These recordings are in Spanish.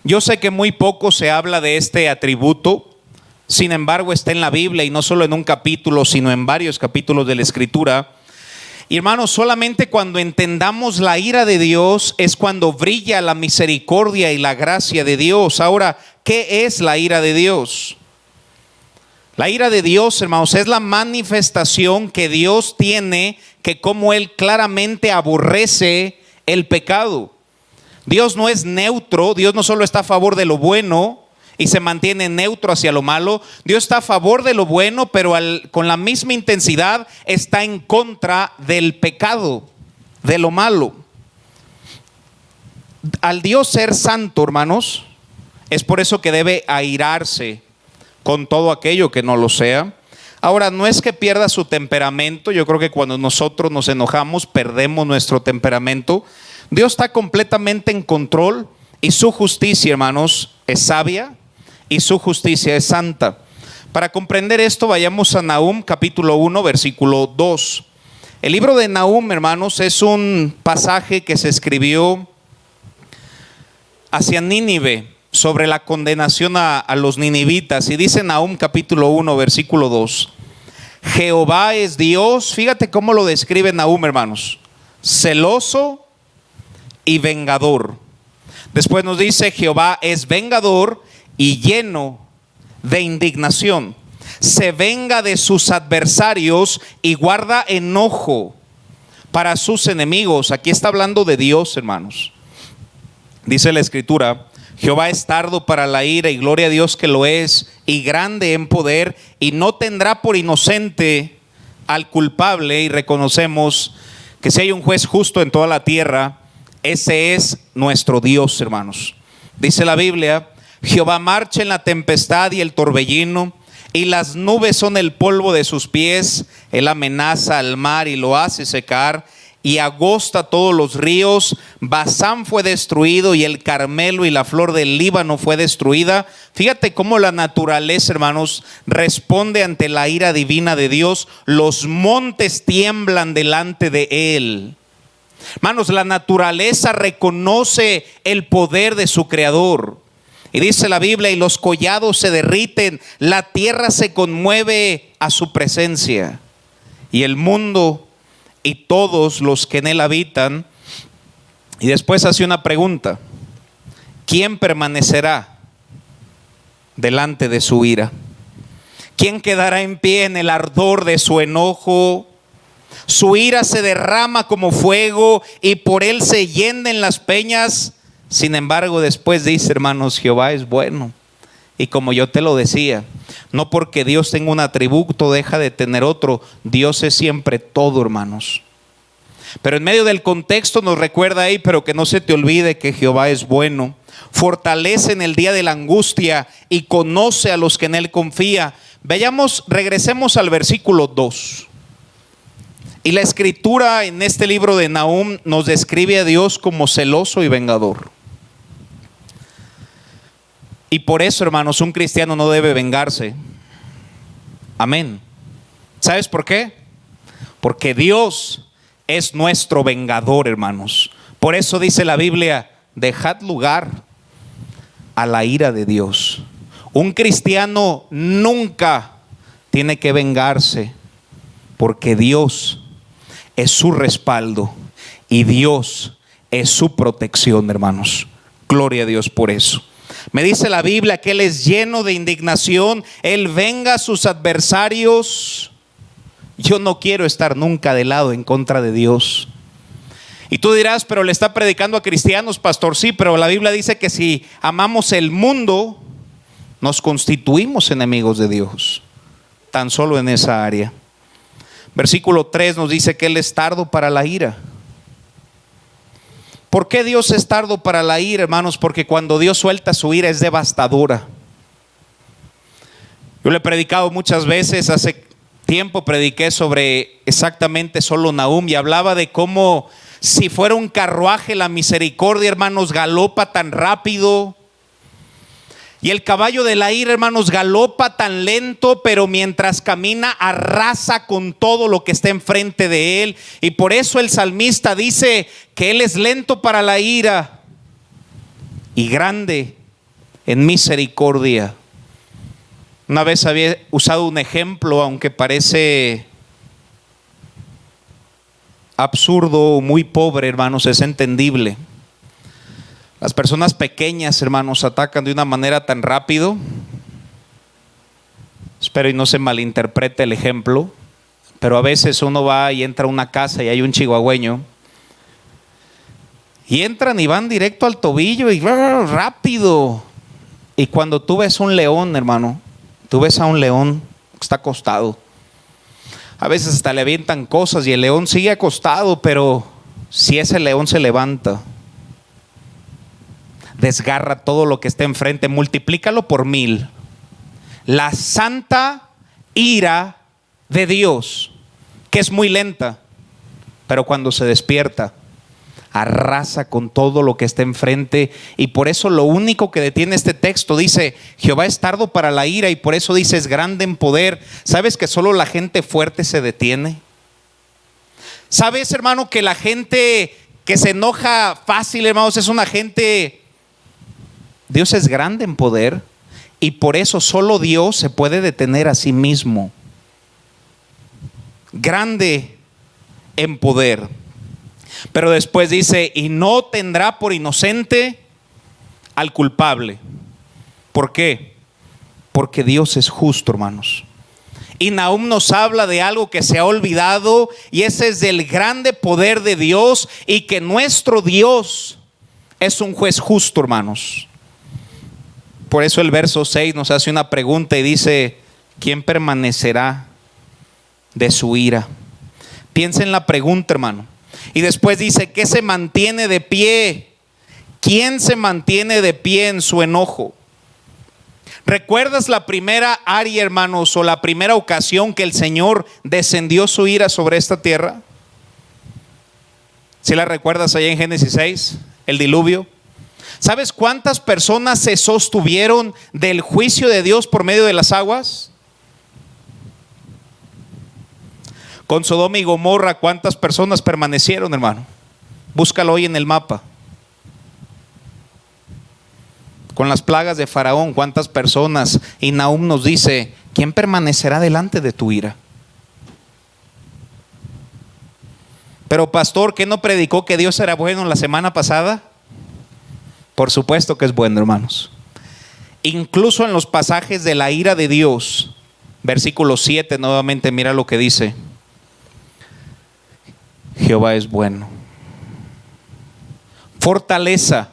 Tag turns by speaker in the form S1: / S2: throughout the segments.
S1: Yo sé que muy poco se habla de este atributo, sin embargo está en la Biblia y no solo en un capítulo, sino en varios capítulos de la Escritura. Y hermanos, solamente cuando entendamos la ira de Dios es cuando brilla la misericordia y la gracia de Dios. Ahora, ¿qué es la ira de Dios? La ira de Dios, hermanos, es la manifestación que Dios tiene, que como Él claramente aborrece el pecado. Dios no es neutro, Dios no solo está a favor de lo bueno y se mantiene neutro hacia lo malo. Dios está a favor de lo bueno, pero con la misma intensidad está en contra del pecado, de lo malo. Al Dios ser santo, hermanos, es por eso que debe airarse con todo aquello que no lo sea. Ahora, no es que pierda su temperamento. Yo creo que cuando nosotros nos enojamos perdemos nuestro temperamento. Dios está completamente en control y su justicia, hermanos, es sabia y su justicia es santa. Para comprender esto, vayamos a Nahum capítulo 1, versículo 2. El libro de Nahum, hermanos, es un pasaje que se escribió hacia Nínive sobre la condenación a los ninivitas. Y dice Nahum capítulo 1, versículo 2: Jehová es Dios. Fíjate cómo lo describe Nahum, hermanos: celoso y vengador. Después nos dice: Jehová es vengador y lleno de indignación. Se venga de sus adversarios y guarda enojo para sus enemigos. Aquí está hablando de Dios, hermanos. Dice la Escritura: Jehová es tardo para la ira y gloria a Dios que lo es, y grande en poder, y no tendrá por inocente al culpable. Y reconocemos que si hay un juez justo en toda la tierra, ese es nuestro Dios, hermanos. Dice la Biblia: Jehová marcha en la tempestad y el torbellino, y las nubes son el polvo de sus pies. Él amenaza al mar y lo hace secar, y agosta todos los ríos. Basán fue destruido, y el Carmelo y la flor del Líbano fue destruida. Fíjate cómo la naturaleza, hermanos, responde ante la ira divina de Dios. Los montes tiemblan delante de Él. Hermanos, la naturaleza reconoce el poder de su creador. Y dice la Biblia: y los collados se derriten, la tierra se conmueve a su presencia, y el mundo y todos los que en él habitan. Y después hace una pregunta: ¿quién permanecerá delante de su ira? ¿Quién quedará en pie en el ardor de su enojo? Su ira se derrama como fuego, y por él se hienden las peñas. Sin embargo, después dice, hermanos: Jehová es bueno. Y como yo te lo decía, no porque Dios tenga un atributo deja de tener otro. Dios es siempre todo, hermanos. Pero en medio del contexto nos recuerda ahí: pero que no se te olvide que Jehová es bueno, fortalece en el día de la angustia y conoce a los que en él confía. Regresemos al versículo 2. Y la Escritura en este libro de Nahum nos describe a Dios como celoso y vengador. Y por eso, hermanos, un cristiano no debe vengarse. Amén. ¿Sabes por qué? Porque Dios es nuestro vengador, hermanos. Por eso dice la Biblia: dejad lugar a la ira de Dios. Un cristiano nunca tiene que vengarse, porque Dios es su respaldo y Dios es su protección, hermanos. Gloria a Dios por eso. Me dice la Biblia que Él es lleno de indignación. Él venga a sus adversarios. Yo no quiero estar nunca de lado en contra de Dios. Y tú dirás: pero le está predicando a cristianos, pastor. Sí, pero la Biblia dice que si amamos el mundo, nos constituimos enemigos de Dios. Tan solo en esa área. Versículo 3 nos dice que Él es tardo para la ira. ¿Por qué Dios es tardo para la ira, hermanos? Porque cuando Dios suelta su ira es devastadora. Yo le he predicado muchas veces. Hace tiempo prediqué sobre exactamente solo Nahum, y hablaba de cómo si fuera un carruaje la misericordia, hermanos, galopa tan rápido. Y el caballo de la ira, hermanos, galopa tan lento, pero mientras camina arrasa con todo lo que está enfrente de él. Y por eso el salmista dice que Él es lento para la ira y grande en misericordia. Una vez había usado un ejemplo, aunque parece absurdo o muy pobre, hermanos, es entendible. Las personas pequeñas, hermanos, atacan de una manera tan rápido. Espero y no se malinterprete el ejemplo, pero a veces uno va y entra a una casa y hay un chihuahueño y entran y van directo al tobillo y rápido. Y cuando tú ves un león, hermano, tú ves a un león que está acostado. A veces hasta le avientan cosas y el león sigue acostado, pero si ese león se levanta, desgarra todo lo que está enfrente, multiplícalo por 1000. La santa ira de Dios, que es muy lenta, pero cuando se despierta, arrasa con todo lo que está enfrente. Y por eso lo único que detiene este texto dice: Jehová es tardo para la ira, y por eso dice es grande en poder. ¿Sabes que solo la gente fuerte se detiene? ¿Sabes, hermano, que la gente que se enoja fácil, hermanos, es una gente? Dios es grande en poder, y por eso solo Dios se puede detener a sí mismo. Grande en poder. Pero después dice: y no tendrá por inocente al culpable. ¿Por qué? Porque Dios es justo, hermanos. Y Nahum nos habla de algo que se ha olvidado, y ese es del grande poder de Dios, y que nuestro Dios es un juez justo, hermanos. Por eso el verso 6 nos hace una pregunta y dice: ¿quién permanecerá de su ira? Piensa en la pregunta, hermano. Y después dice: ¿qué se mantiene de pie? ¿Quién se mantiene de pie en su enojo? ¿Recuerdas la primera área, hermanos, o la primera ocasión que el Señor descendió su ira sobre esta tierra? ¿Sí la recuerdas allá en Génesis 6? El diluvio. ¿Sabes cuántas personas se sostuvieron del juicio de Dios por medio de las aguas? Con Sodoma y Gomorra, ¿cuántas personas permanecieron, hermano? Búscalo hoy en el mapa. Con las plagas de Faraón, ¿cuántas personas? Y Nahum nos dice: ¿quién permanecerá delante de tu ira? Pero pastor, ¿qué no predicó que Dios era bueno la semana pasada? Por supuesto que es bueno, hermanos. Incluso en los pasajes de la ira de Dios, versículo 7, nuevamente mira lo que dice: Jehová es bueno, fortaleza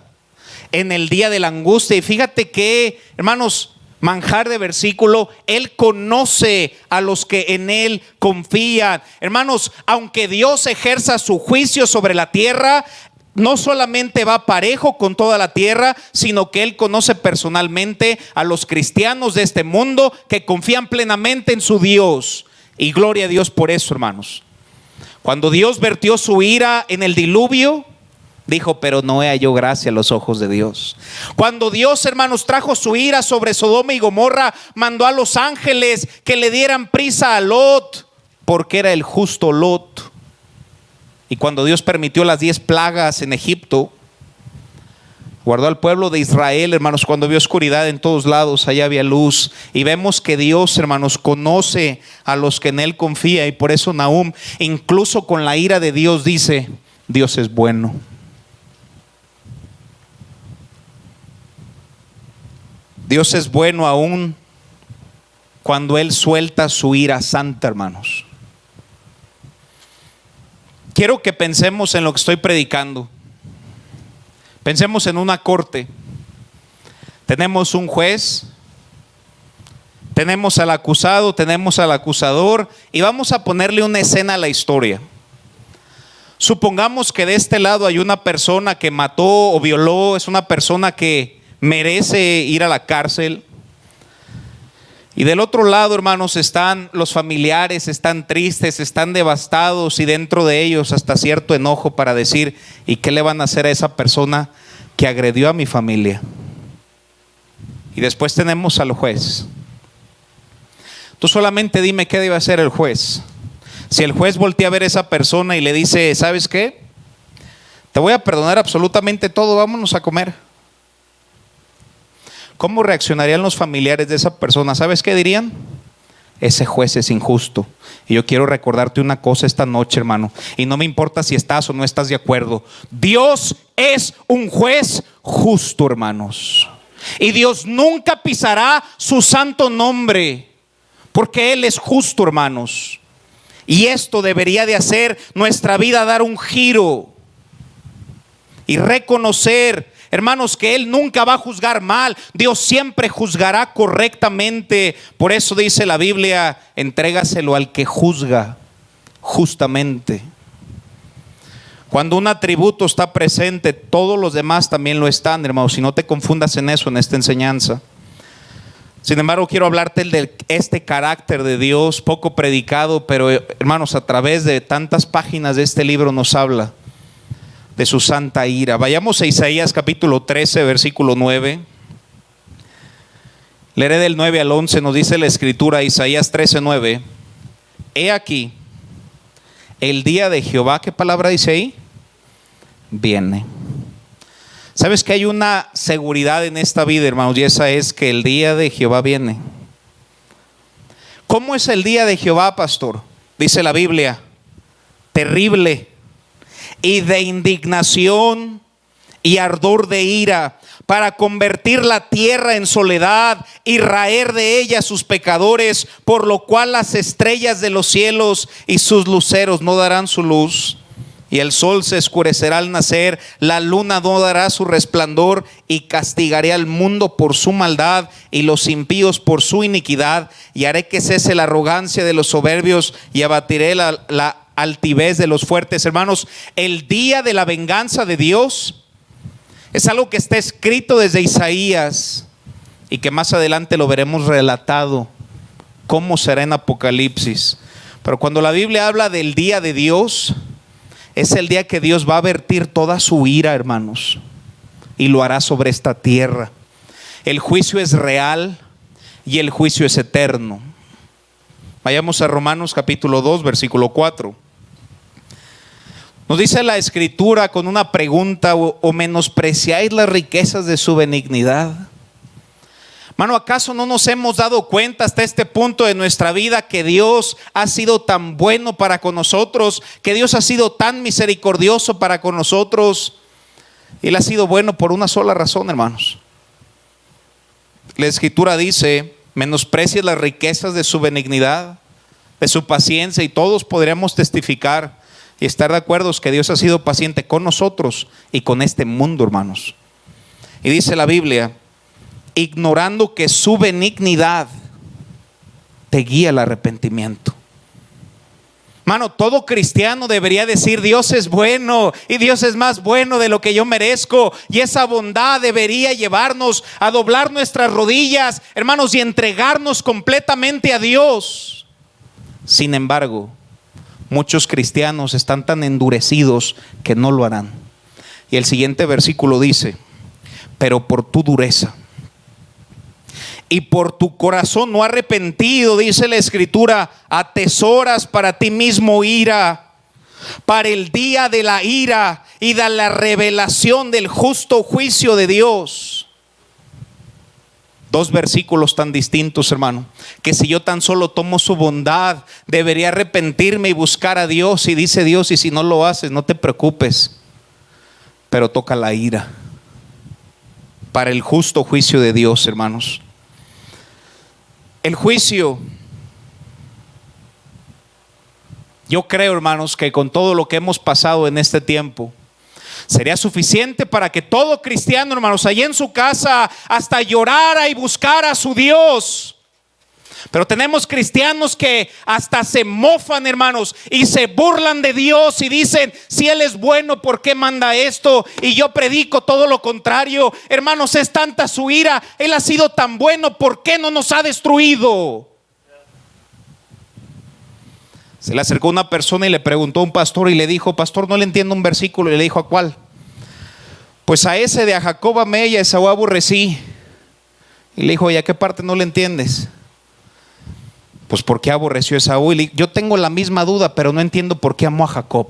S1: en el día de la angustia. Y fíjate que, hermanos, manjar de versículo: Él conoce a los que en Él confían. Hermanos, aunque Dios ejerza su juicio sobre la tierra, no solamente va parejo con toda la tierra, sino que Él conoce personalmente a los cristianos de este mundo que confían plenamente en su Dios. Y gloria a Dios por eso, hermanos. Cuando Dios vertió su ira en el diluvio, dijo: pero Noé halló gracia a los ojos de Dios. Cuando Dios, hermanos, trajo su ira sobre Sodoma y Gomorra, mandó a los ángeles que le dieran prisa a Lot, porque era el justo Lot. Y cuando Dios permitió las 10 plagas en Egipto, guardó al pueblo de Israel, hermanos. Cuando vio oscuridad en todos lados, allá había luz. Y vemos que Dios, hermanos, conoce a los que en Él confía. Y por eso Nahum, incluso con la ira de Dios, dice: Dios es bueno. Dios es bueno aún cuando Él suelta su ira santa, hermanos. Quiero que pensemos en lo que estoy predicando. Pensemos en una corte. Tenemos un juez, tenemos al acusado, tenemos al acusador, y vamos a ponerle una escena a la historia. Supongamos que de este lado hay una persona que mató o violó, es una persona que merece ir a la cárcel. Y del otro lado, hermanos, están los familiares, están tristes, están devastados, y dentro de ellos hasta cierto enojo para decir: ¿y qué le van a hacer a esa persona que agredió a mi familia? Y después tenemos al juez. Tú solamente dime qué debe hacer el juez. Si el juez voltea a ver a esa persona y le dice: ¿sabes qué? Te voy a perdonar absolutamente todo, vámonos a comer. ¿cómo reaccionarían los familiares de esa persona? ¿Sabes qué dirían? Ese juez es injusto. Y yo quiero recordarte una cosa esta noche, hermano, y no me importa si estás o no estás de acuerdo. Dios es un juez justo, hermanos. Y Dios nunca pisará su santo nombre, porque Él es justo, hermanos. Y esto debería de hacer nuestra vida dar un giro y reconocer, hermanos, que Él nunca va a juzgar mal. Dios siempre juzgará correctamente. Por eso dice la Biblia: entrégaselo al que juzga justamente. Cuando un atributo está presente, todos los demás también lo están, hermanos. Si no te confundas en eso, en esta enseñanza. Sin embargo, quiero hablarte de este carácter de Dios, poco predicado, pero hermanos, a través de tantas páginas de este libro nos habla de su santa ira. Vayamos a Isaías capítulo 13, versículo 9. Leeré del 9 al 11, nos dice la escritura, Isaías 13, 9. He aquí, el día de Jehová, ¿qué palabra dice ahí? Viene. ¿Sabes que hay una seguridad en esta vida, hermanos? Y esa es que el día de Jehová viene. ¿Cómo es el día de Jehová, pastor? Dice la Biblia: terrible y de indignación y ardor de ira, para convertir la tierra en soledad y raer de ella sus pecadores, por lo cual las estrellas de los cielos y sus luceros no darán su luz, y el sol se oscurecerá al nacer, la luna no dará su resplandor, y castigaré al mundo por su maldad y los impíos por su iniquidad, y haré que cese la arrogancia de los soberbios y abatiré la altivez de los fuertes. Hermanos, el día de la venganza de Dios es algo que está escrito desde Isaías y que más adelante lo veremos relatado cómo será en Apocalipsis. Pero cuando la Biblia habla del día de Dios, es el día que Dios va a vertir toda su ira, hermanos, y lo hará sobre esta tierra. El juicio es real y el juicio es eterno. Vayamos a Romanos capítulo 2, versículo 4. Nos dice la escritura con una pregunta: ¿o menospreciáis las riquezas de su benignidad? Mano, ¿acaso no nos hemos dado cuenta hasta este punto de nuestra vida que Dios ha sido tan bueno para con nosotros, que Dios ha sido tan misericordioso para con nosotros? Él ha sido bueno por una sola razón, hermanos. La escritura dice: menosprecies las riquezas de su benignidad, de su paciencia, y todos podríamos testificar y estar de acuerdo que Dios ha sido paciente con nosotros y con este mundo, hermanos. Y dice la Biblia: ignorando que su benignidad te guía al arrepentimiento. Mano, todo cristiano debería decir: Dios es bueno y Dios es más bueno de lo que yo merezco, y esa bondad debería llevarnos a doblar nuestras rodillas, hermanos, y entregarnos completamente a Dios. Sin embargo, muchos cristianos están tan endurecidos que no lo harán. Y el siguiente versículo dice: pero por tu dureza y por tu corazón no arrepentido, dice la escritura, atesoras para ti mismo ira, para el día de la ira y de la revelación del justo juicio de Dios. Dos versículos tan distintos, hermano, que si yo tan solo tomo su bondad, debería arrepentirme y buscar a Dios. Y dice Dios: y si no lo haces, no te preocupes, pero toca la ira para el justo juicio de Dios, hermanos. El juicio, yo creo, hermanos, que con todo lo que hemos pasado en este tiempo, sería suficiente para que todo cristiano, hermanos, allí en su casa hasta llorara y buscara a su Dios. Pero tenemos cristianos que hasta se mofan, hermanos, y se burlan de Dios y dicen: si Él es bueno, ¿por qué manda esto? Y yo predico todo lo contrario. Hermanos, es tanta su ira, Él ha sido tan bueno, ¿por qué no nos ha destruido? Se le acercó una persona y le preguntó a un pastor y le dijo: pastor, no le entiendo un versículo. Y le dijo: ¿a cuál? Pues a ese de a Jacob amé y a Esaú aborrecí. Y le dijo: ¿y a qué parte no le entiendes? Pues ¿por qué aborreció a Esaú? Y yo tengo la misma duda, pero no entiendo por qué amó a Jacob.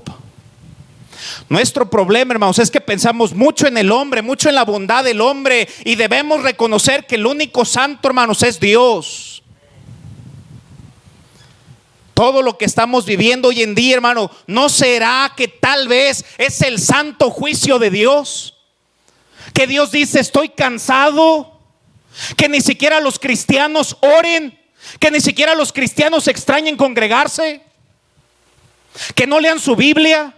S1: Nuestro problema, hermanos, es que pensamos mucho en el hombre, mucho en la bondad del hombre, y debemos reconocer que el único santo, hermanos, es Dios. Todo lo que estamos viviendo hoy en día, hermano, ¿no será que tal vez es el santo juicio de Dios? Que Dios dice: estoy cansado. Que ni siquiera los cristianos oren, que ni siquiera los cristianos extrañen congregarse, que no lean su Biblia.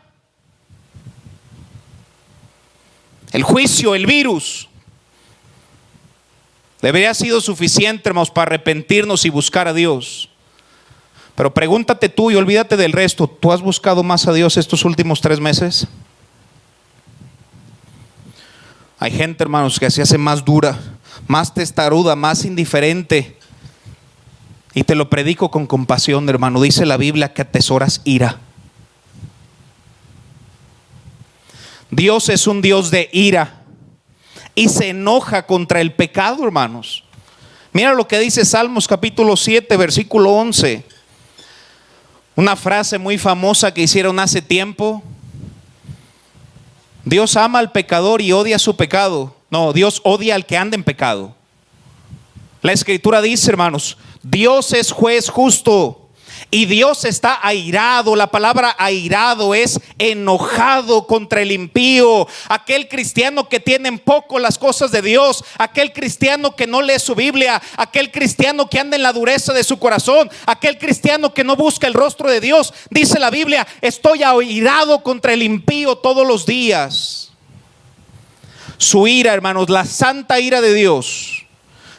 S1: El juicio, el virus, debería haber sido suficiente, hermanos, para arrepentirnos y buscar a Dios. Pero pregúntate tú y olvídate del resto. ¿Tú has buscado más a Dios estos últimos 3 meses? Hay gente, hermanos, que se hace más dura, más testaruda, más indiferente. Y te lo predico con compasión, hermano. Dice la Biblia que atesoras ira. Dios es un Dios de ira y se enoja contra el pecado, hermanos. Mira lo que dice Salmos capítulo 7, versículo 11. Una frase muy famosa que hicieron hace tiempo. Dios ama al pecador y odia su pecado. No, Dios odia al que anda en pecado. La escritura dice, hermanos, Dios es juez justo y Dios está airado. La palabra airado es enojado contra el impío. Aquel cristiano que tiene en poco las cosas de Dios, aquel cristiano que no lee su Biblia, aquel cristiano que anda en la dureza de su corazón, aquel cristiano que no busca el rostro de Dios. Dice la Biblia: estoy airado contra el impío todos los días. Su ira, hermanos, la santa ira de Dios,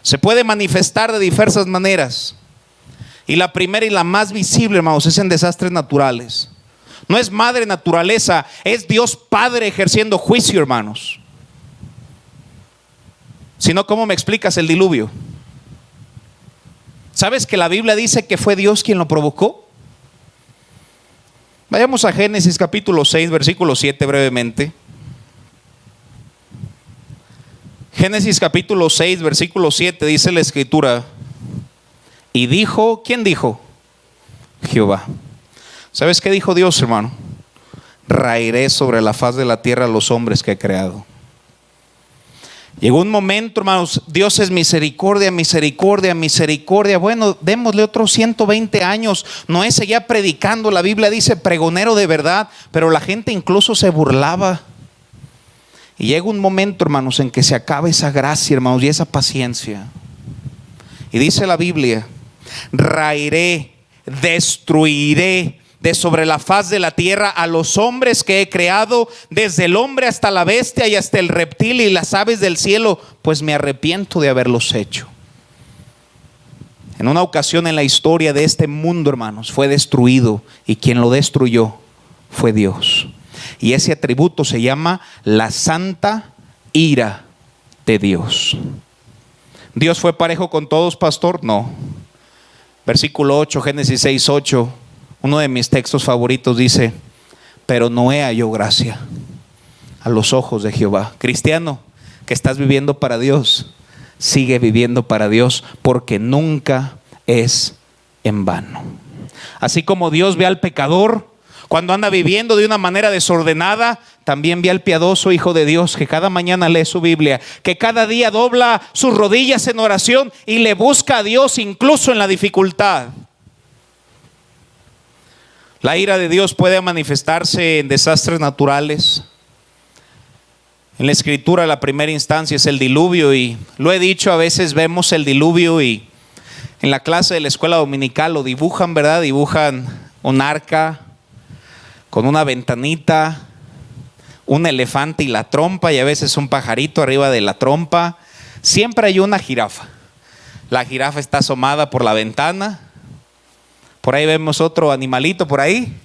S1: se puede manifestar de diversas maneras. Y la primera y la más visible, hermanos, es en desastres naturales. No es madre naturaleza, es Dios Padre ejerciendo juicio, hermanos. Si no, ¿cómo me explicas el diluvio? ¿Sabes que la Biblia dice que fue Dios quien lo provocó? Vayamos a Génesis capítulo 6, versículo 7 brevemente. Génesis capítulo 6, versículo 7 dice la escritura: y dijo, ¿quién dijo? Jehová. ¿Sabes qué dijo Dios, hermano? Raeré sobre la faz de la tierra a los hombres que he creado. Llegó un momento, hermanos, Dios es misericordia, misericordia, misericordia. Bueno, démosle otros 120 años. Noé seguía predicando, la Biblia dice pregonero de verdad, pero la gente incluso se burlaba. Y llega un momento, hermanos, en que se acaba esa gracia, hermanos, y esa paciencia. Y dice la Biblia: raeré, destruiré de sobre la faz de la tierra a los hombres que he creado, desde el hombre hasta la bestia y hasta el reptil y las aves del cielo, pues me arrepiento de haberlos hecho. En una ocasión en la historia de este mundo, hermanos, fue destruido, y quien lo destruyó fue Dios. Y ese atributo se llama la santa ira de Dios. ¿Dios fue parejo con todos, pastor? No. Versículo 8, Génesis 6, 8, uno de mis textos favoritos, dice: pero Noé halló gracia a los ojos de Jehová. Cristiano que estás viviendo para Dios, sigue viviendo para Dios, porque nunca es en vano. Así como Dios ve al pecador cuando anda viviendo de una manera desordenada, también ve al piadoso hijo de Dios que cada mañana lee su Biblia, que cada día dobla sus rodillas en oración y le busca a Dios incluso en la dificultad. La ira de Dios puede manifestarse en desastres naturales. En la escritura la primera instancia es el diluvio, y lo he dicho, a veces vemos el diluvio y en la clase de la escuela dominical lo dibujan, ¿verdad? Dibujan un arca con una ventanita, un elefante y la trompa, y a veces un pajarito arriba de la trompa. Siempre hay una jirafa. La jirafa está asomada por la ventana. Por ahí vemos otro animalito por ahí.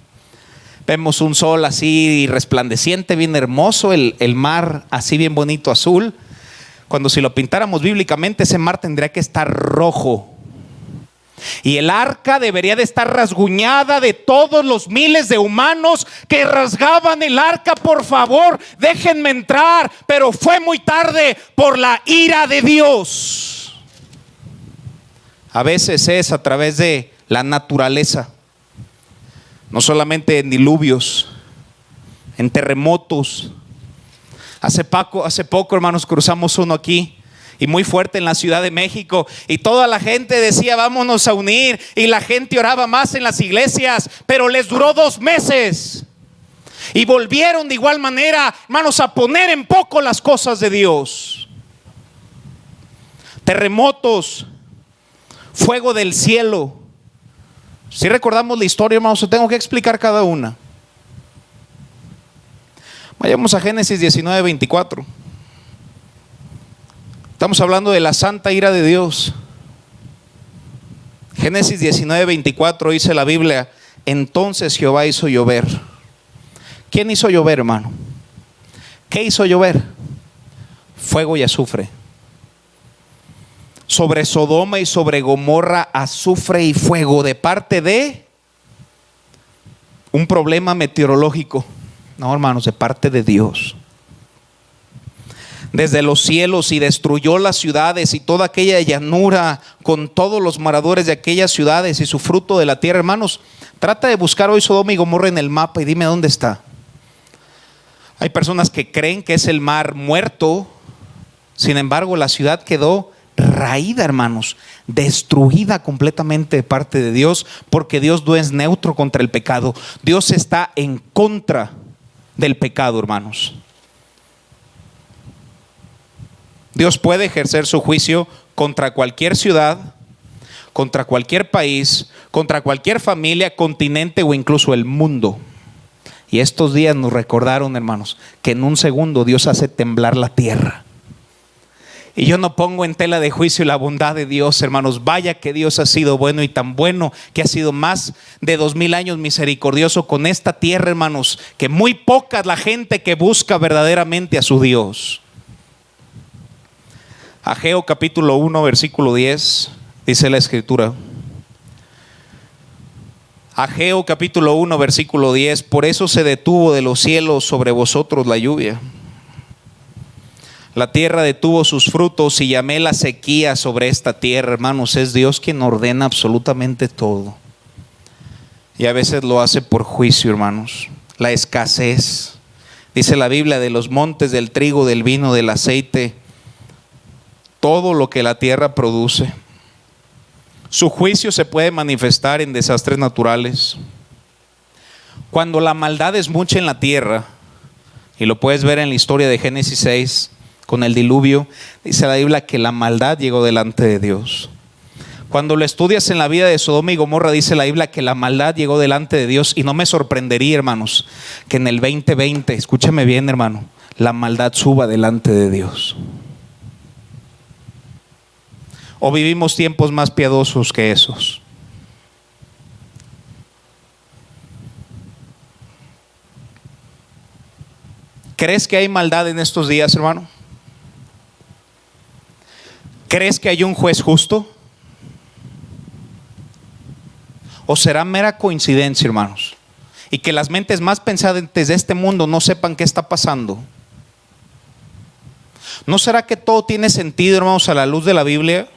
S1: Vemos un sol así resplandeciente, bien hermoso, el mar así bien bonito azul. Cuando si lo pintáramos bíblicamente, ese mar tendría que estar rojo. Y el arca debería de estar rasguñada de todos los miles de humanos que rasgaban el arca. Por favor, déjenme entrar. Pero fue muy tarde por la ira de Dios. A veces es a través de la naturaleza, no solamente en diluvios, en terremotos. Hace poco, hermanos, cruzamos uno aquí y muy fuerte en la Ciudad de México, y toda la gente decía vámonos a unir, y la gente oraba más en las iglesias, pero les duró 2 meses y volvieron de igual manera, hermanos, a poner en poco las cosas de Dios. Terremotos, fuego del cielo. Si recordamos la historia, hermanos, tengo que explicar cada una. Vayamos a Génesis 19:24. Estamos hablando de la santa ira de Dios. Génesis 19:24 dice la Biblia: entonces Jehová hizo llover. ¿Quién hizo llover, hermano? ¿Qué hizo llover? Fuego y azufre. Sobre Sodoma y sobre Gomorra, azufre y fuego, de parte de un problema meteorológico. No, hermanos, de parte de Dios. Desde los cielos, y destruyó las ciudades y toda aquella llanura con todos los moradores de aquellas ciudades y su fruto de la tierra. Hermanos, trata de buscar hoy Sodoma y Gomorra en el mapa y dime dónde está. Hay personas que creen que es el mar muerto. Sin embargo, la ciudad quedó raída, hermanos, destruida completamente de parte de Dios, porque Dios no es neutro contra el pecado. Dios está en contra del pecado, hermanos. Dios puede ejercer su juicio contra cualquier ciudad, contra cualquier país, contra cualquier familia, continente o incluso el mundo. Y estos días nos recordaron, hermanos, que en un segundo Dios hace temblar la tierra. Y yo no pongo en tela de juicio la bondad de Dios, hermanos. Vaya que Dios ha sido bueno, y tan bueno que ha sido más de 2000 años misericordioso con esta tierra, hermanos, que muy poca es la gente que busca verdaderamente a su Dios. Ageo capítulo 1 versículo 10 dice la escritura. Ageo capítulo 1 versículo 10: por eso se detuvo de los cielos sobre vosotros la lluvia. La tierra detuvo sus frutos y llamé la sequía sobre esta tierra. Hermanos, es Dios quien ordena absolutamente todo. Y a veces lo hace por juicio, hermanos. La escasez. Dice la Biblia: de los montes, del trigo, del vino, del aceite, todo lo que la tierra produce. Su juicio se puede manifestar en desastres naturales. Cuando la maldad es mucha en la tierra, y lo puedes ver en la historia de Génesis 6, con el diluvio, dice la Biblia que la maldad llegó delante de Dios. Cuando lo estudias en la vida de Sodoma y Gomorra, dice la Biblia que la maldad llegó delante de Dios. Y no me sorprendería, hermanos, que en el 2020, escúchame bien, hermano, la maldad suba delante de Dios. ¿O vivimos tiempos más piadosos que esos? ¿Crees que hay maldad en estos días, hermano? ¿Crees que hay un juez justo? ¿O será mera coincidencia, hermanos? Y que las mentes más pensantes de este mundo no sepan qué está pasando. ¿No será que todo tiene sentido, hermanos, a la luz de la Biblia?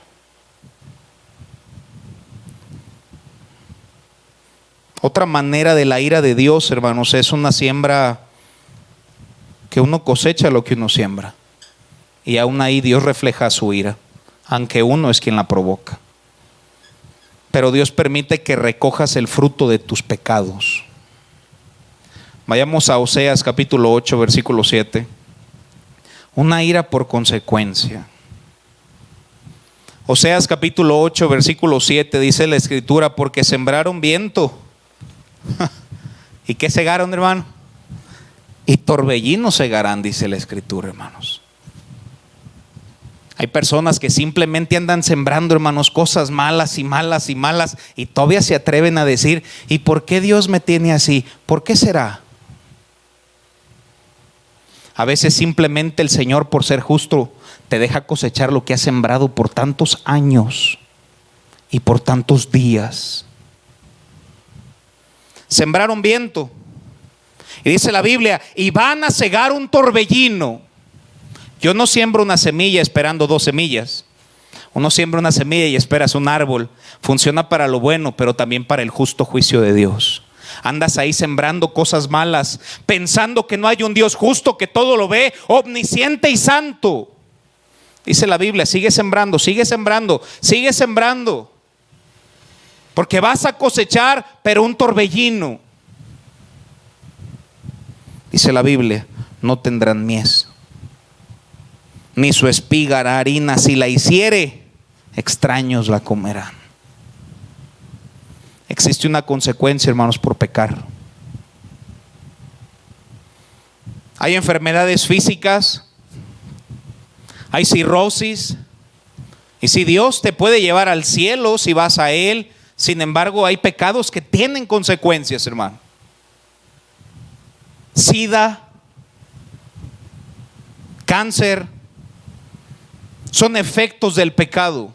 S1: Otra manera de la ira de Dios, hermanos, es una siembra que uno cosecha lo que uno siembra. Y aún ahí Dios refleja su ira, aunque uno es quien la provoca. Pero Dios permite que recojas el fruto de tus pecados. Vayamos a Oseas capítulo 8 versículo 7. Una ira por consecuencia. Oseas capítulo 8 versículo 7 dice la escritura: porque sembraron viento. ¿Y qué segaron, hermano? Y torbellinos segarán, dice la escritura, hermanos. Hay personas que simplemente andan sembrando, hermanos, cosas malas y malas y malas, y todavía se atreven a decir: ¿y por qué Dios me tiene así? ¿Por qué será? A veces simplemente el Señor, por ser justo, te deja cosechar lo que has sembrado por tantos años y por tantos días. Sembraron viento, y dice la Biblia: y van a cegar un torbellino. Yo no siembro una semilla esperando 2 semillas. Uno siembra una semilla y esperas un árbol. Funciona para lo bueno, pero también para el justo juicio de Dios. Andas ahí sembrando cosas malas, pensando que no hay un Dios justo que todo lo ve, omnisciente y santo. Dice la Biblia, sigue sembrando, sigue sembrando, sigue sembrando. Porque vas a cosechar, pero un torbellino. Dice la Biblia, no tendrán mies, ni su espiga hará harina. Si la hiciere, extraños la comerán. Existe una consecuencia, hermanos, por pecar. Hay enfermedades físicas, hay cirrosis. Y si Dios te puede llevar al cielo si vas a Él, sin embargo hay pecados que tienen consecuencias, hermano. SIDA, cáncer, son efectos del pecado.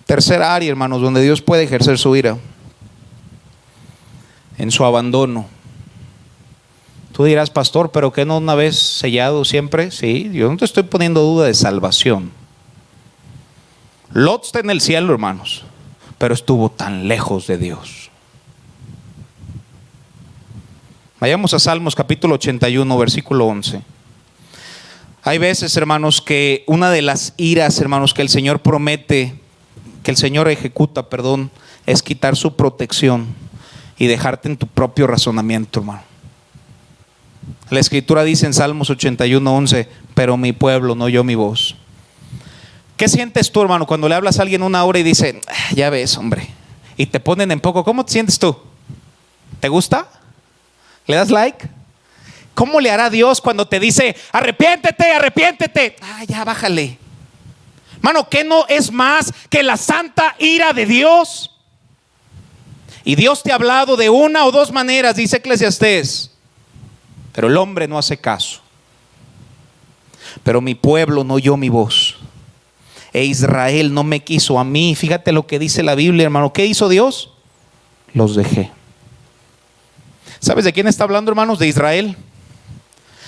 S1: Tercera área, hermanos, donde Dios puede ejercer su ira: en su abandono. Tú dirás, pastor, pero que no una vez sellado siempre. Sí, yo no te estoy poniendo duda de salvación. Lot está en el cielo, hermanos, pero estuvo tan lejos de Dios. Vayamos a Salmos capítulo 81, versículo 11. Hay veces, hermanos, que una de las iras, hermanos, que el Señor promete, que el Señor ejecuta, perdón, es quitar su protección y dejarte en tu propio razonamiento, hermano. La Escritura dice en Salmos 81, 11, pero mi pueblo no oyó mi voz. ¿Qué sientes tú, hermano, cuando le hablas a alguien una hora y dice, ya ves, hombre, y te ponen en poco? ¿Cómo te sientes tú? ¿Te gusta? ¿Le das like? ¿Cómo le hará Dios cuando te dice, arrepiéntete, arrepiéntete? Ya bájale. Hermano, ¿qué no es más que la santa ira de Dios? Y Dios te ha hablado de una o dos maneras, dice Eclesiastés, pero el hombre no hace caso. Pero mi pueblo no oyó mi voz, e Israel no me quiso a mí. Fíjate lo que dice la Biblia, hermano. ¿Qué hizo Dios? Los dejé. ¿Sabes de quién está hablando, hermanos? De Israel.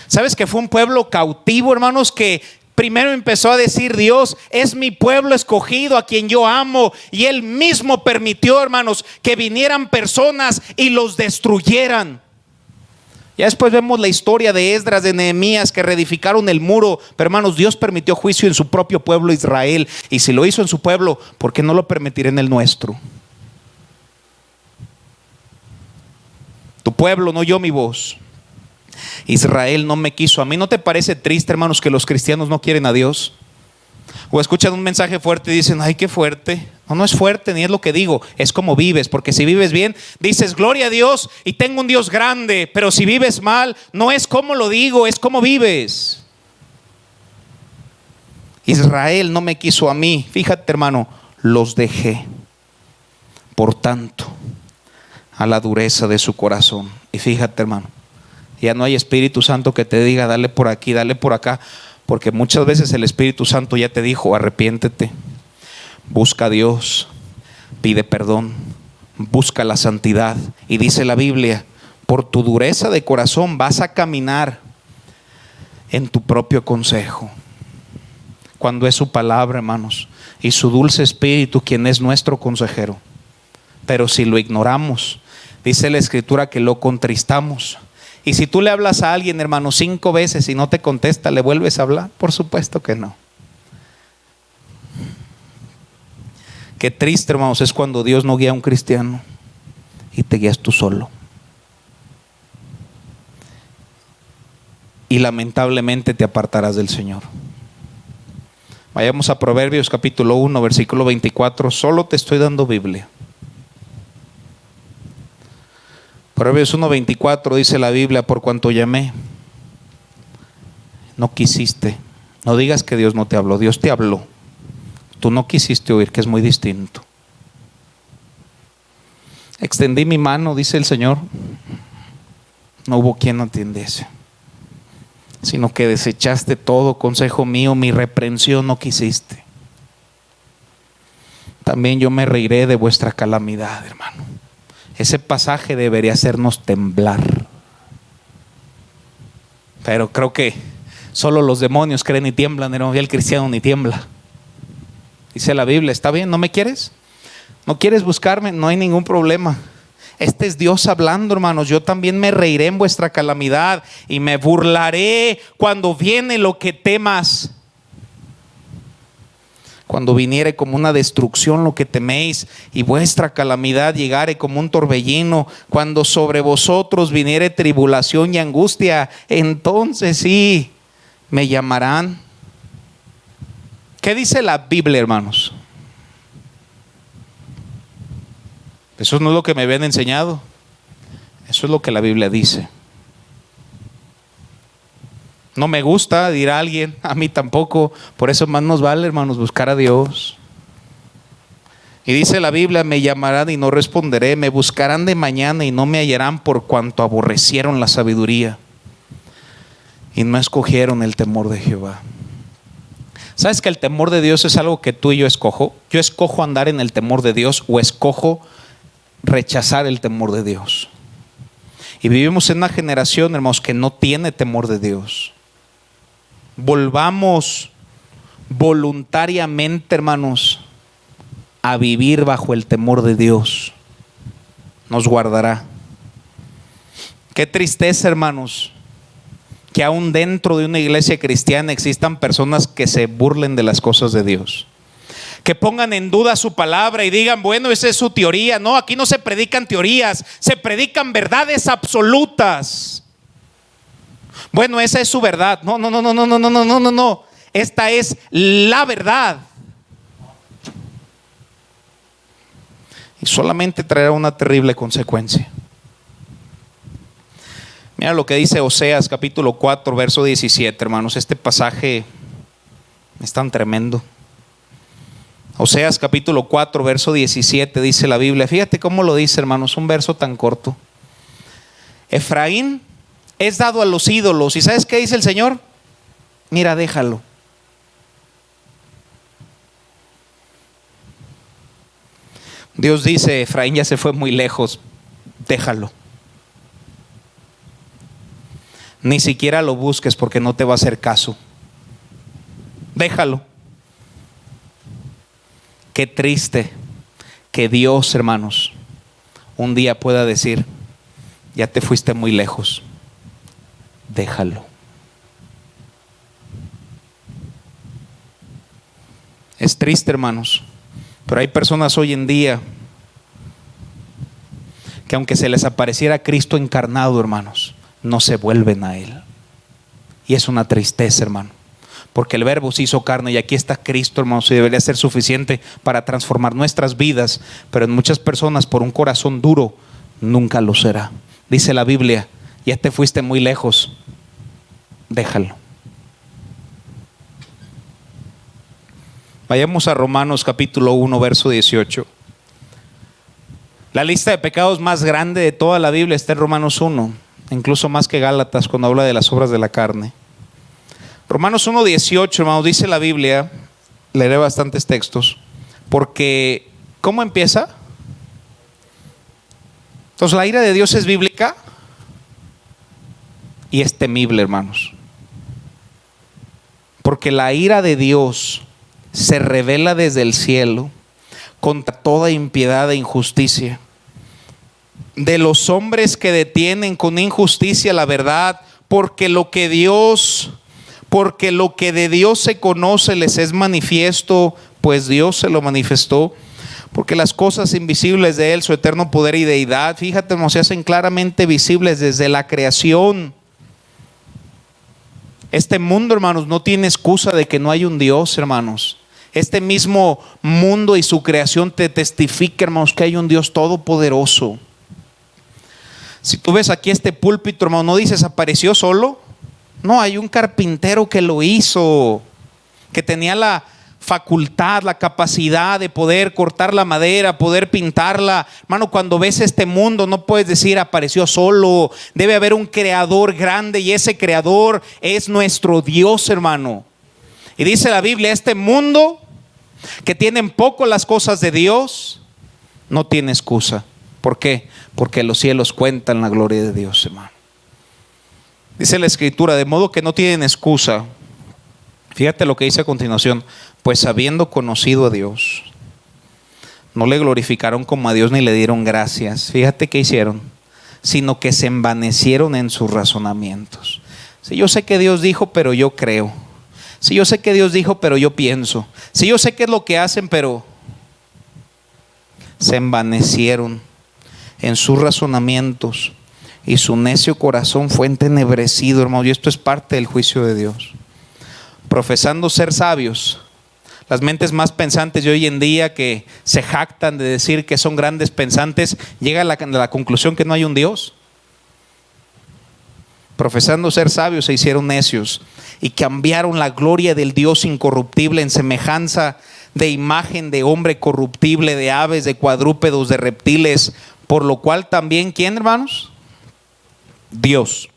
S1: ¿Sabes que fue un pueblo cautivo, hermanos? Que primero empezó a decir, Dios es mi pueblo escogido, a quien yo amo. Y Él mismo permitió, hermanos, que vinieran personas y los destruyeran. Ya después vemos la historia de Esdras, de Nehemías, que reedificaron el muro. Pero, hermanos, Dios permitió juicio en su propio pueblo Israel. Y si lo hizo en su pueblo, ¿por qué no lo permitirá en el nuestro? Tu pueblo no oyó mi voz, Israel no me quiso a mí. ¿No te parece triste, hermanos, que los cristianos no quieren a Dios? O escuchan un mensaje fuerte y dicen, ay, qué fuerte. No, no es fuerte, ni es lo que digo, es como vives. Porque si vives bien, dices, gloria a Dios y tengo un Dios grande. Pero si vives mal, no es como lo digo, es como vives. Israel no me quiso a mí. Fíjate, hermano, los dejé, por tanto, a la dureza de su corazón. Y fíjate, hermano, ya no hay Espíritu Santo que te diga, dale por aquí, dale por acá. Porque muchas veces el Espíritu Santo ya te dijo, arrepiéntete, busca a Dios, pide perdón, busca la santidad. Y dice la Biblia, por tu dureza de corazón vas a caminar en tu propio consejo, cuando es su palabra, hermanos, y su dulce Espíritu quien es nuestro consejero. Pero si lo ignoramos, dice la Escritura que lo contristamos. Y si tú le hablas a alguien, hermano, 5 veces y no te contesta, ¿le vuelves a hablar? Por supuesto que no. Qué triste, hermanos, es cuando Dios no guía a un cristiano y te guías tú solo. Y lamentablemente te apartarás del Señor. Vayamos a Proverbios capítulo 1, versículo 24. Solo te estoy dando Biblia. Proverbios 1:24 dice la Biblia, por cuanto llamé, no quisiste. No digas que Dios no te habló, Dios te habló. Tú no quisiste oír, que es muy distinto. Extendí mi mano, dice el Señor, no hubo quien atendiese, sino que desechaste todo consejo mío, mi reprensión no quisiste. También yo me reiré de vuestra calamidad, hermano. Ese pasaje debería hacernos temblar. Pero creo que solo los demonios creen y tiemblan, hermano, y el cristiano ni tiembla. Dice la Biblia, ¿está bien? ¿No me quieres? ¿No quieres buscarme? No hay ningún problema. Este es Dios hablando, hermanos. Yo también me reiré en vuestra calamidad y me burlaré cuando viene lo que temas. Cuando viniere como una destrucción lo que teméis y vuestra calamidad llegare como un torbellino, cuando sobre vosotros viniere tribulación y angustia, entonces sí me llamarán. ¿Qué dice la Biblia, hermanos? Eso no es lo que me habían enseñado. Eso es lo que la Biblia dice. No me gusta, dirá alguien, a mí tampoco. Por eso más nos vale, hermanos, buscar a Dios. Y dice la Biblia: me llamarán y no responderé, me buscarán de mañana y no me hallarán, por cuanto aborrecieron la sabiduría y no escogieron el temor de Jehová. ¿Sabes que el temor de Dios es algo que tú y yo escojo? Yo escojo andar en el temor de Dios o escojo rechazar el temor de Dios. Y vivimos en una generación, hermanos, que no tiene temor de Dios. Volvamos voluntariamente, hermanos, a vivir bajo el temor de Dios. Nos guardará. Qué tristeza, hermanos, que aún dentro de una iglesia cristiana existan personas que se burlen de las cosas de Dios, que pongan en duda su palabra y digan: bueno, esa es su teoría. No, aquí no se predican teorías, se predican verdades absolutas. Bueno, esa es su verdad. No. Esta es la verdad. Y solamente traerá una terrible consecuencia. Mira lo que dice Oseas capítulo 4 verso 17, hermanos. Este pasaje es tan tremendo. Oseas capítulo 4 verso 17 dice la Biblia. Fíjate cómo lo dice, hermanos, un verso tan corto. Efraín es dado a los ídolos. ¿Y sabes qué dice el Señor? Mira, déjalo. Dios dice: Efraín ya se fue muy lejos, déjalo. Ni siquiera lo busques porque no te va a hacer caso. Déjalo. Qué triste que Dios, hermanos, un día pueda decir: ya te fuiste muy lejos, déjalo. Es triste, hermanos, pero hay personas hoy en día que aunque se les apareciera Cristo encarnado, hermanos, no se vuelven a Él. Y es una tristeza, hermano, porque el Verbo se hizo carne y aquí está Cristo, hermanos, y debería ser suficiente para transformar nuestras vidas. Pero en muchas personas, por un corazón duro, nunca lo será. Dice la Biblia: ya te fuiste muy lejos, déjalo. Vayamos a Romanos capítulo 1 verso 18. La lista de pecados más grande de toda la Biblia está en Romanos 1, incluso más que Gálatas cuando habla de las obras de la carne. Romanos 1, 18, hermanos, dice la Biblia, leeré bastantes textos, porque ¿cómo empieza? Entonces la ira de Dios es bíblica y es temible, hermanos, porque la ira de Dios se revela desde el cielo contra toda impiedad e injusticia de los hombres que detienen con injusticia la verdad, porque lo que de Dios se conoce les es manifiesto, pues Dios se lo manifestó. Porque las cosas invisibles de Él, su eterno poder y deidad, fíjate, se hacen claramente visibles desde la creación. Este mundo, hermanos, no tiene excusa de que no hay un Dios, hermanos. Este mismo mundo y su creación te testifica, hermanos, que hay un Dios todopoderoso. Si tú ves aquí este púlpito, hermano, no dices apareció solo. No, hay un carpintero que lo hizo, que tenía la facultad, la capacidad de poder cortar la madera, poder pintarla. Hermano, cuando ves este mundo no puedes decir apareció solo. Debe haber un creador grande y ese creador es nuestro Dios, hermano. Y dice la Biblia: este mundo que tienen poco las cosas de Dios no tiene excusa. ¿Por qué? Porque los cielos cuentan la gloria de Dios, hermano. Dice la Escritura: de modo que no tienen excusa. Fíjate lo que dice a continuación: pues habiendo conocido a Dios, no le glorificaron como a Dios ni le dieron gracias. Fíjate qué hicieron, sino que se envanecieron en sus razonamientos. Si yo sé que Dios dijo, pero yo creo. Si yo sé que Dios dijo, pero yo pienso. Si yo sé qué es lo que hacen, pero se envanecieron en sus razonamientos y su necio corazón fue entenebrecido, hermano. Y esto es parte del juicio de Dios. Profesando ser sabios, las mentes más pensantes de hoy en día, que se jactan de decir que son grandes pensantes, llegan a la conclusión que no hay un Dios. Profesando ser sabios, se hicieron necios y cambiaron la gloria del Dios incorruptible en semejanza de imagen de hombre corruptible, de aves, de cuadrúpedos, de reptiles, por lo cual también, ¿quién, hermanos? Dios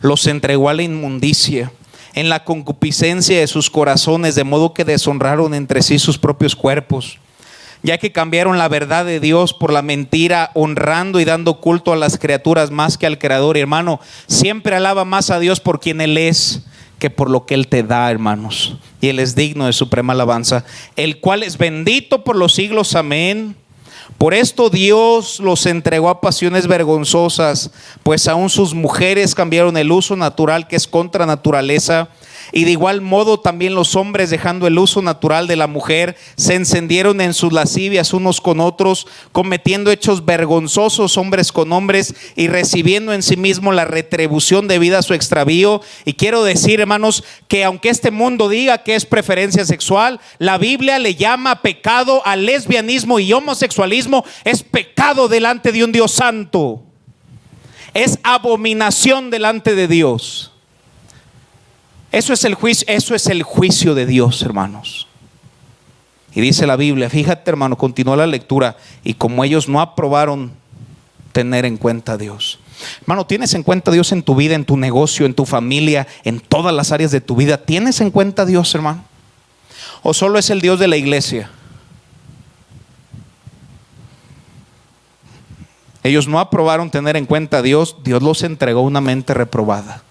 S1: los entregó a la inmundicia en la concupiscencia de sus corazones, de modo que deshonraron entre sí sus propios cuerpos, ya que cambiaron la verdad de Dios por la mentira, honrando y dando culto a las criaturas más que al Creador. Y hermano, siempre alaba más a Dios por quien Él es que por lo que Él te da, hermanos. Y Él es digno de suprema alabanza, el cual es bendito por los siglos. Amén. Por esto Dios los entregó a pasiones vergonzosas, pues aún sus mujeres cambiaron el uso natural, que es contra naturaleza. Y de igual modo también los hombres, dejando el uso natural de la mujer, se encendieron en sus lascivias unos con otros, cometiendo hechos vergonzosos hombres con hombres, y recibiendo en sí mismo la retribución debida a su extravío. Y quiero decir, hermanos, que aunque este mundo diga que es preferencia sexual, la Biblia le llama pecado al lesbianismo y homosexualismo. Es pecado delante de un Dios santo, es abominación delante de Dios. Eso es el juicio de Dios, hermanos. Y dice la Biblia, fíjate, hermano, continúa la lectura, y como ellos no aprobaron tener en cuenta a Dios. Hermano, ¿tienes en cuenta a Dios en tu vida, en tu negocio, en tu familia, en todas las áreas de tu vida? ¿Tienes en cuenta a Dios, hermano? ¿O solo es el Dios de la iglesia? Ellos no aprobaron tener en cuenta a Dios. Dios los entregó una mente reprobada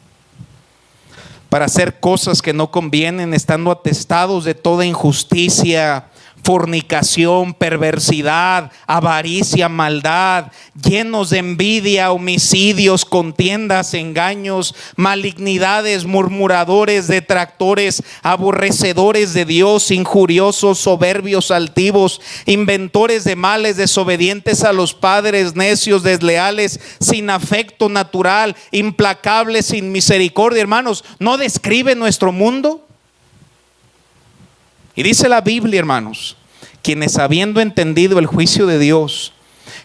S1: para hacer cosas que no convienen, estando atestados de toda injusticia, fornicación, perversidad, avaricia, maldad, llenos de envidia, homicidios, contiendas, engaños, malignidades, murmuradores, detractores, aborrecedores de Dios, injuriosos, soberbios, altivos, inventores de males, desobedientes a los padres, necios, desleales, sin afecto natural, implacables, sin misericordia. Hermanos, ¿no describe nuestro mundo? Y dice la Biblia, hermanos, quienes habiendo entendido el juicio de Dios,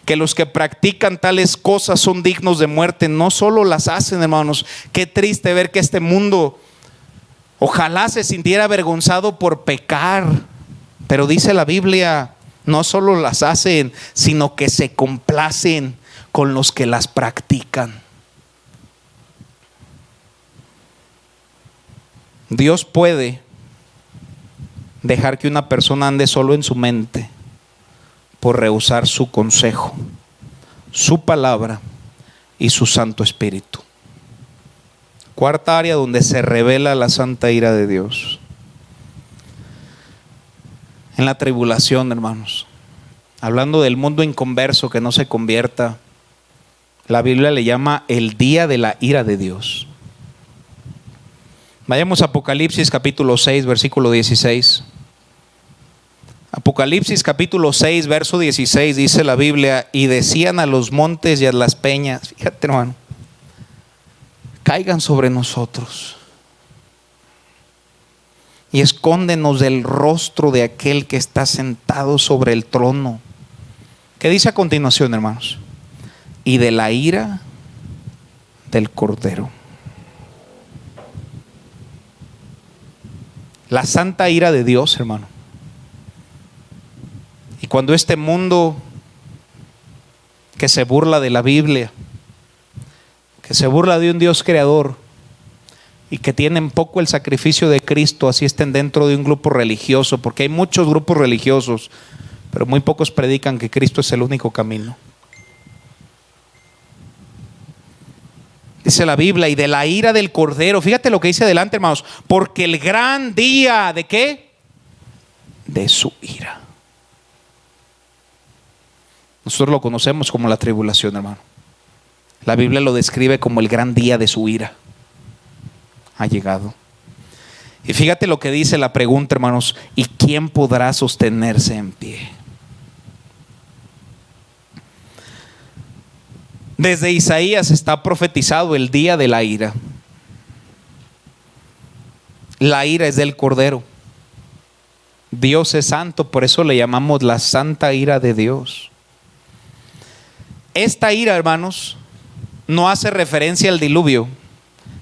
S1: que los que practican tales cosas son dignos de muerte, no solo las hacen, hermanos. Qué triste ver que este mundo ojalá se sintiera avergonzado por pecar, pero dice la Biblia, no solo las hacen, sino que se complacen con los que las practican. Dios puede dejar que una persona ande solo en su mente por rehusar su consejo, su palabra y su Santo Espíritu. Cuarta área donde se revela la santa ira de Dios: en la tribulación, hermanos. Hablando del mundo inconverso que no se convierta, la Biblia le llama el día de la ira de Dios. Vayamos a Apocalipsis capítulo 6, versículo 16. Apocalipsis capítulo 6, verso 16, dice la Biblia: y decían a los montes y a las peñas, fíjate, hermano, caigan sobre nosotros y escóndenos del rostro de aquel que está sentado sobre el trono. ¿Qué dice a continuación, hermanos? Y de la ira del Cordero. La santa ira de Dios, hermano. Y cuando este mundo que se burla de la Biblia, que se burla de un Dios creador y que tienen poco el sacrificio de Cristo, así estén dentro de un grupo religioso, porque hay muchos grupos religiosos, pero muy pocos predican que Cristo es el único camino. Dice la Biblia, y de la ira del Cordero. Fíjate lo que dice adelante, hermanos: porque el gran día, ¿de qué? De su ira. Nosotros lo conocemos como la tribulación, hermano. La Biblia lo describe como el gran día de su ira. Ha llegado. Y fíjate lo que dice la pregunta, hermanos: ¿y quién podrá sostenerse en pie? Desde Isaías está profetizado el día de la ira. La ira es del Cordero. Dios es santo, por eso le llamamos la santa ira de Dios. Esta ira, hermanos, no hace referencia al diluvio,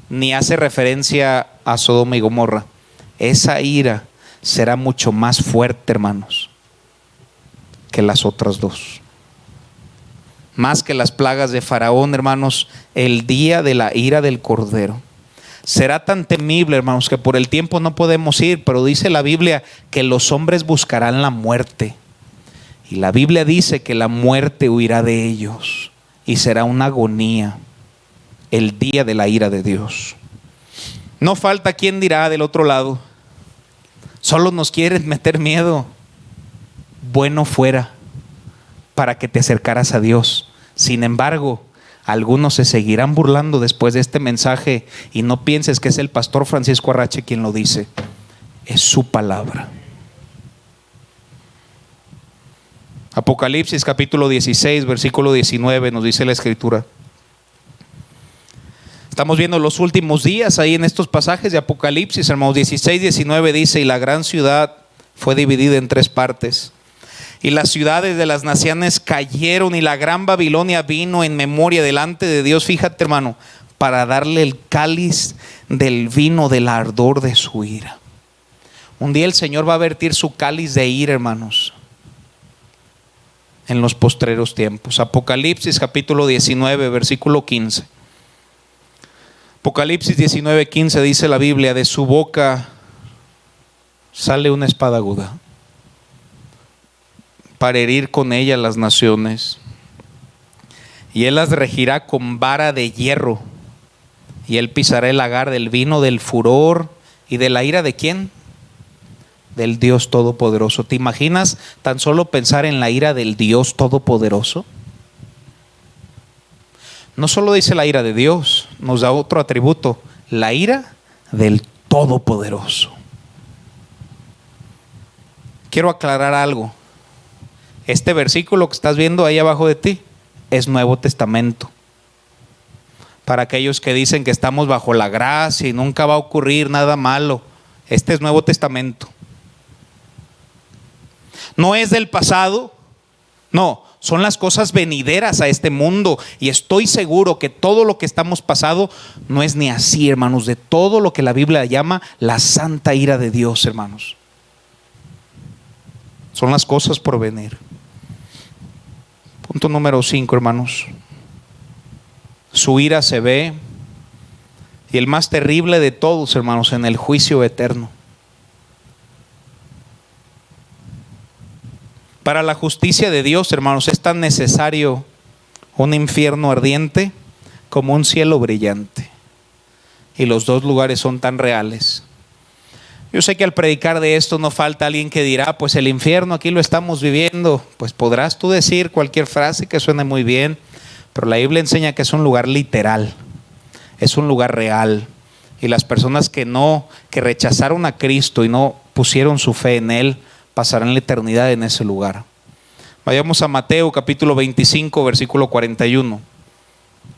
S1: ni hace referencia a Sodoma y Gomorra. Esa ira será mucho más fuerte, hermanos, que las otras dos. Más que las plagas de Faraón, hermanos, el día de la ira del Cordero será tan temible, hermanos, que por el tiempo no podemos ir, pero dice la Biblia que los hombres buscarán la muerte. Y la Biblia dice que la muerte huirá de ellos y será una agonía el día de la ira de Dios. No falta quien dirá del otro lado: solo nos quieren meter miedo. Bueno fuera para que te acercaras a Dios. Sin embargo, algunos se seguirán burlando después de este mensaje, y no pienses que es el pastor Francisco Arrache quien lo dice. Es su palabra. Apocalipsis capítulo 16, versículo 19 nos dice la Escritura. Estamos viendo los últimos días ahí en estos pasajes de Apocalipsis, hermanos. 16, 19 dice: y la gran ciudad fue dividida en tres partes, y las ciudades de las naciones cayeron, y la gran Babilonia vino en memoria delante de Dios. Fíjate, hermano, para darle el cáliz del vino del ardor de su ira. Un día el Señor va a vertir su cáliz de ira, hermanos, en los postreros tiempos. Apocalipsis capítulo 19, versículo 15. Apocalipsis 19, 15 dice la Biblia: de su boca sale una espada aguda para herir con ella las naciones, y él las regirá con vara de hierro, y él pisará el lagar del vino del furor y de la ira ¿de quién? Del Dios Todopoderoso. ¿Te imaginas tan solo pensar en la ira del Dios Todopoderoso? No solo dice la ira de Dios, nos da otro atributo: la ira del Todopoderoso. Quiero aclarar algo. Este versículo que estás viendo ahí abajo de ti es Nuevo Testamento. Para aquellos que dicen que estamos bajo la gracia y nunca va a ocurrir nada malo, este es Nuevo Testamento. No es del pasado, no, son las cosas venideras a este mundo. Y estoy seguro que todo lo que estamos pasando no es ni así, hermanos, de todo lo que la Biblia llama la santa ira de Dios, hermanos. Son las cosas por venir. Punto número 5, hermanos. Su ira se ve, y el más terrible de todos, hermanos, en el juicio eterno. Para la justicia de Dios, hermanos, es tan necesario un infierno ardiente como un cielo brillante. Y los dos lugares son tan reales. Yo sé que al predicar de esto no falta alguien que dirá: pues el infierno aquí lo estamos viviendo. Pues podrás tú decir cualquier frase que suene muy bien, pero la Biblia enseña que es un lugar literal, es un lugar real. Y las personas que rechazaron a Cristo y no pusieron su fe en Él, pasarán la eternidad en ese lugar. Vayamos a Mateo capítulo 25, versículo 41.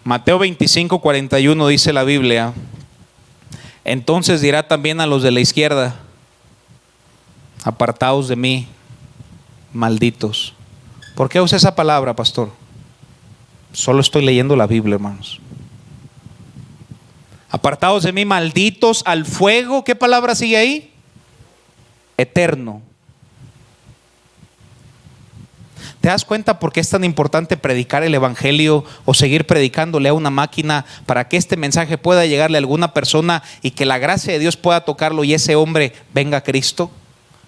S1: Mateo 25, 41 dice la Biblia: entonces dirá también a los de la izquierda: apartaos de mí, malditos. ¿Por qué usa esa palabra, pastor? Solo estoy leyendo la Biblia, hermanos. Apartaos de mí, malditos, al fuego. ¿Qué palabra sigue ahí? Eterno. ¿Te das cuenta por qué es tan importante predicar el evangelio o seguir predicándole a una máquina para que este mensaje pueda llegarle a alguna persona y que la gracia de Dios pueda tocarlo y ese hombre venga a Cristo?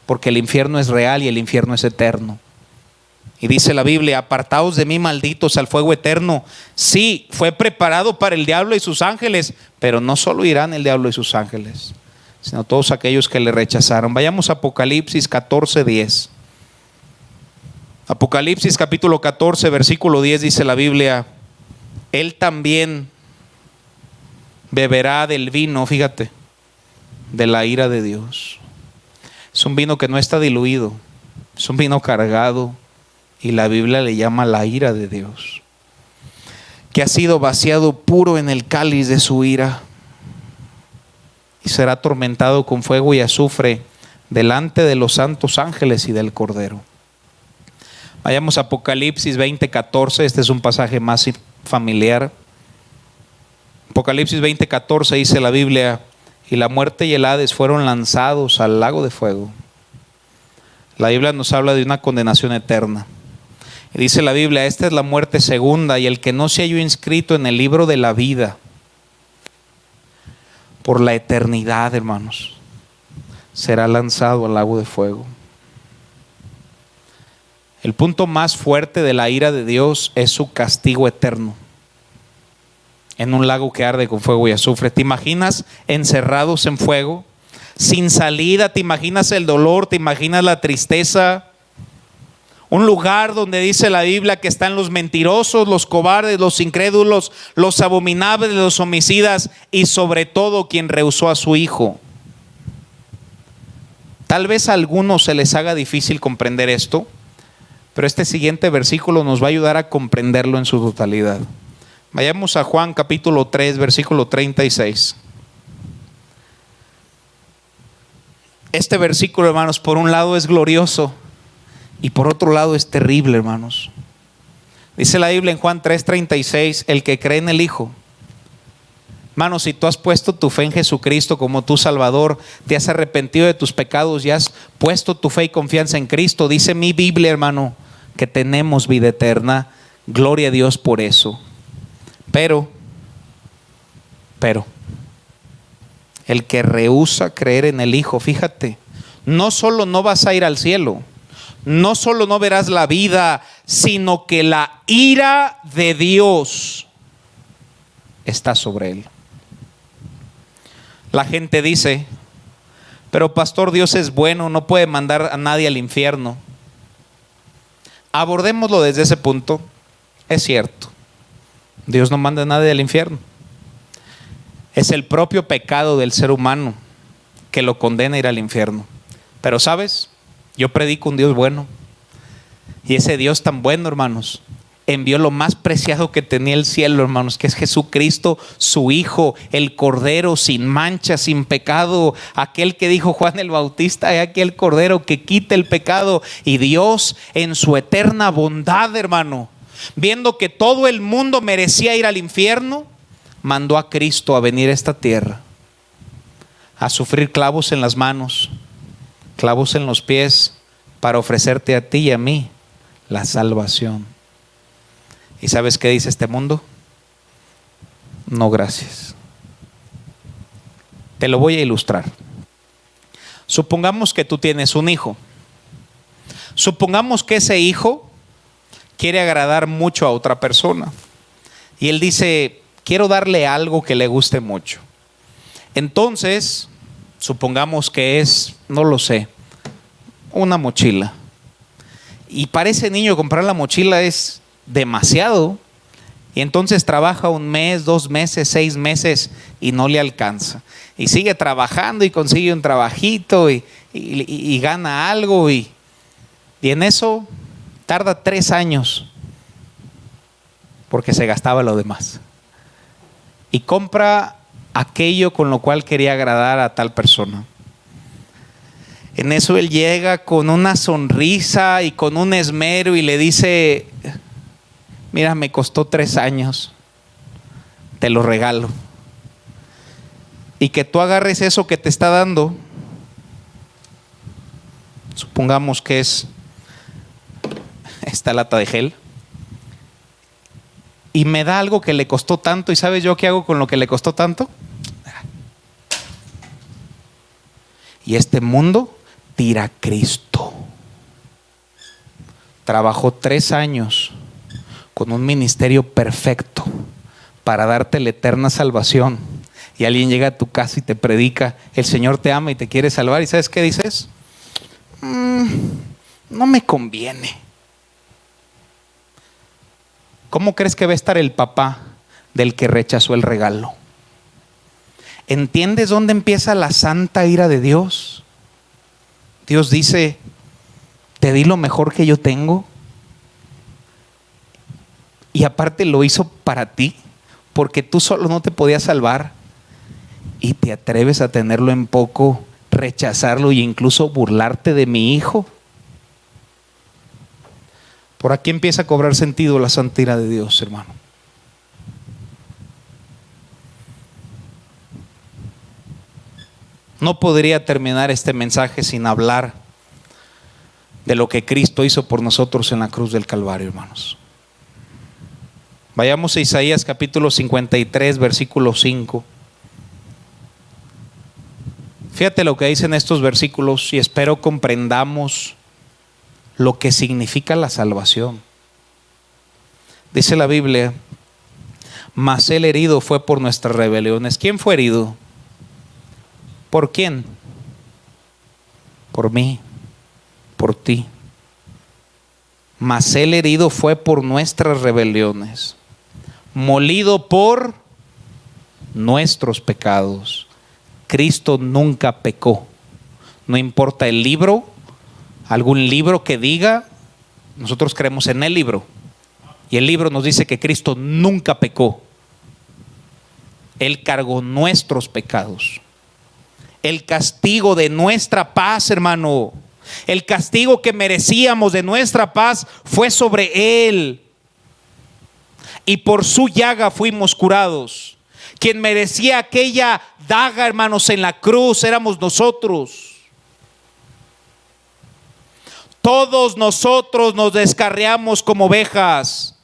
S1: Porque el infierno es real y el infierno es eterno. Y dice la Biblia: apartaos de mí, malditos, al fuego eterno. Sí, fue preparado para el diablo y sus ángeles, pero no solo irán el diablo y sus ángeles, sino todos aquellos que le rechazaron. Vayamos a Apocalipsis 14, 10. Apocalipsis capítulo 14, versículo 10 dice la Biblia: Él también beberá del vino, fíjate, de la ira de Dios. Es un vino que no está diluido, es un vino cargado, y la Biblia le llama la ira de Dios, que ha sido vaciado puro en el cáliz de su ira, y será atormentado con fuego y azufre delante de los santos ángeles y del Cordero. Vayamos a Apocalipsis 20:14, este es un pasaje más familiar. Apocalipsis 20:14 dice la Biblia: y la muerte y el Hades fueron lanzados al lago de fuego. La Biblia nos habla de una condenación eterna. Y dice la Biblia: esta es la muerte segunda, y el que no se halló inscrito en el libro de la vida por la eternidad, hermanos, será lanzado al lago de fuego. El punto más fuerte de la ira de Dios es su castigo eterno en un lago que arde con fuego y azufre. ¿Te imaginas encerrados en fuego, sin salida? ¿Te imaginas el dolor? ¿Te imaginas la tristeza? Un lugar donde dice la Biblia que están los mentirosos, los cobardes, los incrédulos, los abominables, los homicidas y sobre todo quien rehusó a su Hijo. Tal vez a algunos se les haga difícil comprender esto, pero este siguiente versículo nos va a ayudar a comprenderlo en su totalidad. Vayamos a Juan capítulo 3, versículo 36. Este versículo, hermanos, por un lado es glorioso y por otro lado es terrible, hermanos. Dice la Biblia en Juan 3:36: el que cree en el Hijo. Hermanos, si tú has puesto tu fe en Jesucristo como tu Salvador, te has arrepentido de tus pecados y has puesto tu fe y confianza en Cristo, dice mi Biblia, hermano, que tenemos vida eterna. Gloria a Dios por eso. Pero, el que rehúsa creer en el Hijo, fíjate, no solo no vas a ir al cielo, no solo no verás la vida, sino que la ira de Dios está sobre él. La gente dice: pero pastor, Dios es bueno, no puede mandar a nadie al infierno. Abordémoslo desde ese punto. Es cierto, Dios no manda a nadie al infierno. Es el propio pecado del ser humano que lo condena a ir al infierno. Pero ¿sabes? Yo predico un Dios bueno. Y ese Dios tan bueno, hermanos, envió lo más preciado que tenía el cielo, hermanos, que es Jesucristo, su Hijo, el Cordero sin mancha, sin pecado, aquel que dijo Juan el Bautista: he aquí el Cordero que quita el pecado. Y Dios, en su eterna bondad, hermano, viendo que todo el mundo merecía ir al infierno, mandó a Cristo a venir a esta tierra, a sufrir clavos en las manos, clavos en los pies, para ofrecerte a ti y a mí la salvación. ¿Y sabes qué dice este mundo? No, gracias. Te lo voy a ilustrar. Supongamos que tú tienes un hijo. Supongamos que ese hijo quiere agradar mucho a otra persona. Y él dice: quiero darle algo que le guste mucho. Entonces, supongamos que es, no lo sé, una mochila. Y para ese niño comprar la mochila es demasiado. Y entonces trabaja 1 mes, 2 meses, 6 meses y no le alcanza. Y sigue trabajando y consigue un trabajito y gana algo. Y en eso tarda 3 años porque se gastaba lo demás. Y compra aquello con lo cual quería agradar a tal persona. En eso él llega con una sonrisa y con un esmero y le dice: mira, me costó 3 años, te lo regalo. Y que tú agarres eso que te está dando, supongamos que es esta lata de gel, y me da algo que le costó tanto. ¿Y sabes yo qué hago con lo que le costó tanto? Y este mundo tira a Cristo. Trabajó 3 años con un ministerio perfecto para darte la eterna salvación. Y alguien llega a tu casa y te predica: el Señor te ama y te quiere salvar. ¿Y sabes qué dices? No me conviene. ¿cómo crees que va a estar el papá del que rechazó el regalo? ¿Entiendes dónde empieza la santa ira de Dios? Dios dice, te di lo mejor que yo tengo y aparte lo hizo para ti, porque tú solo no te podías salvar y te atreves a tenerlo en poco, rechazarlo e incluso burlarte de mi hijo. Por aquí empieza a cobrar sentido la santa ira de Dios, hermano. No podría terminar este mensaje sin hablar de lo que Cristo hizo por nosotros en la cruz del Calvario, hermanos. Vayamos a Isaías capítulo 53, versículo 5. Fíjate lo que dicen estos versículos y espero comprendamos lo que significa la salvación. Dice la Biblia, mas el herido fue por nuestras rebeliones. ¿Quién fue herido? ¿Por quién? Por mí, por ti. Mas el herido fue por nuestras rebeliones, molido por nuestros pecados. Cristo nunca pecó. No importa el libro, algún libro que diga, nosotros creemos en el libro. Y el libro nos dice que Cristo nunca pecó. Él cargó nuestros pecados. El castigo de nuestra paz, hermano, el castigo que merecíamos de nuestra paz fue sobre Él. Y por su llaga fuimos curados. Quien merecía aquella daga, hermanos, en la cruz éramos nosotros. Todos nosotros nos descarriamos como ovejas.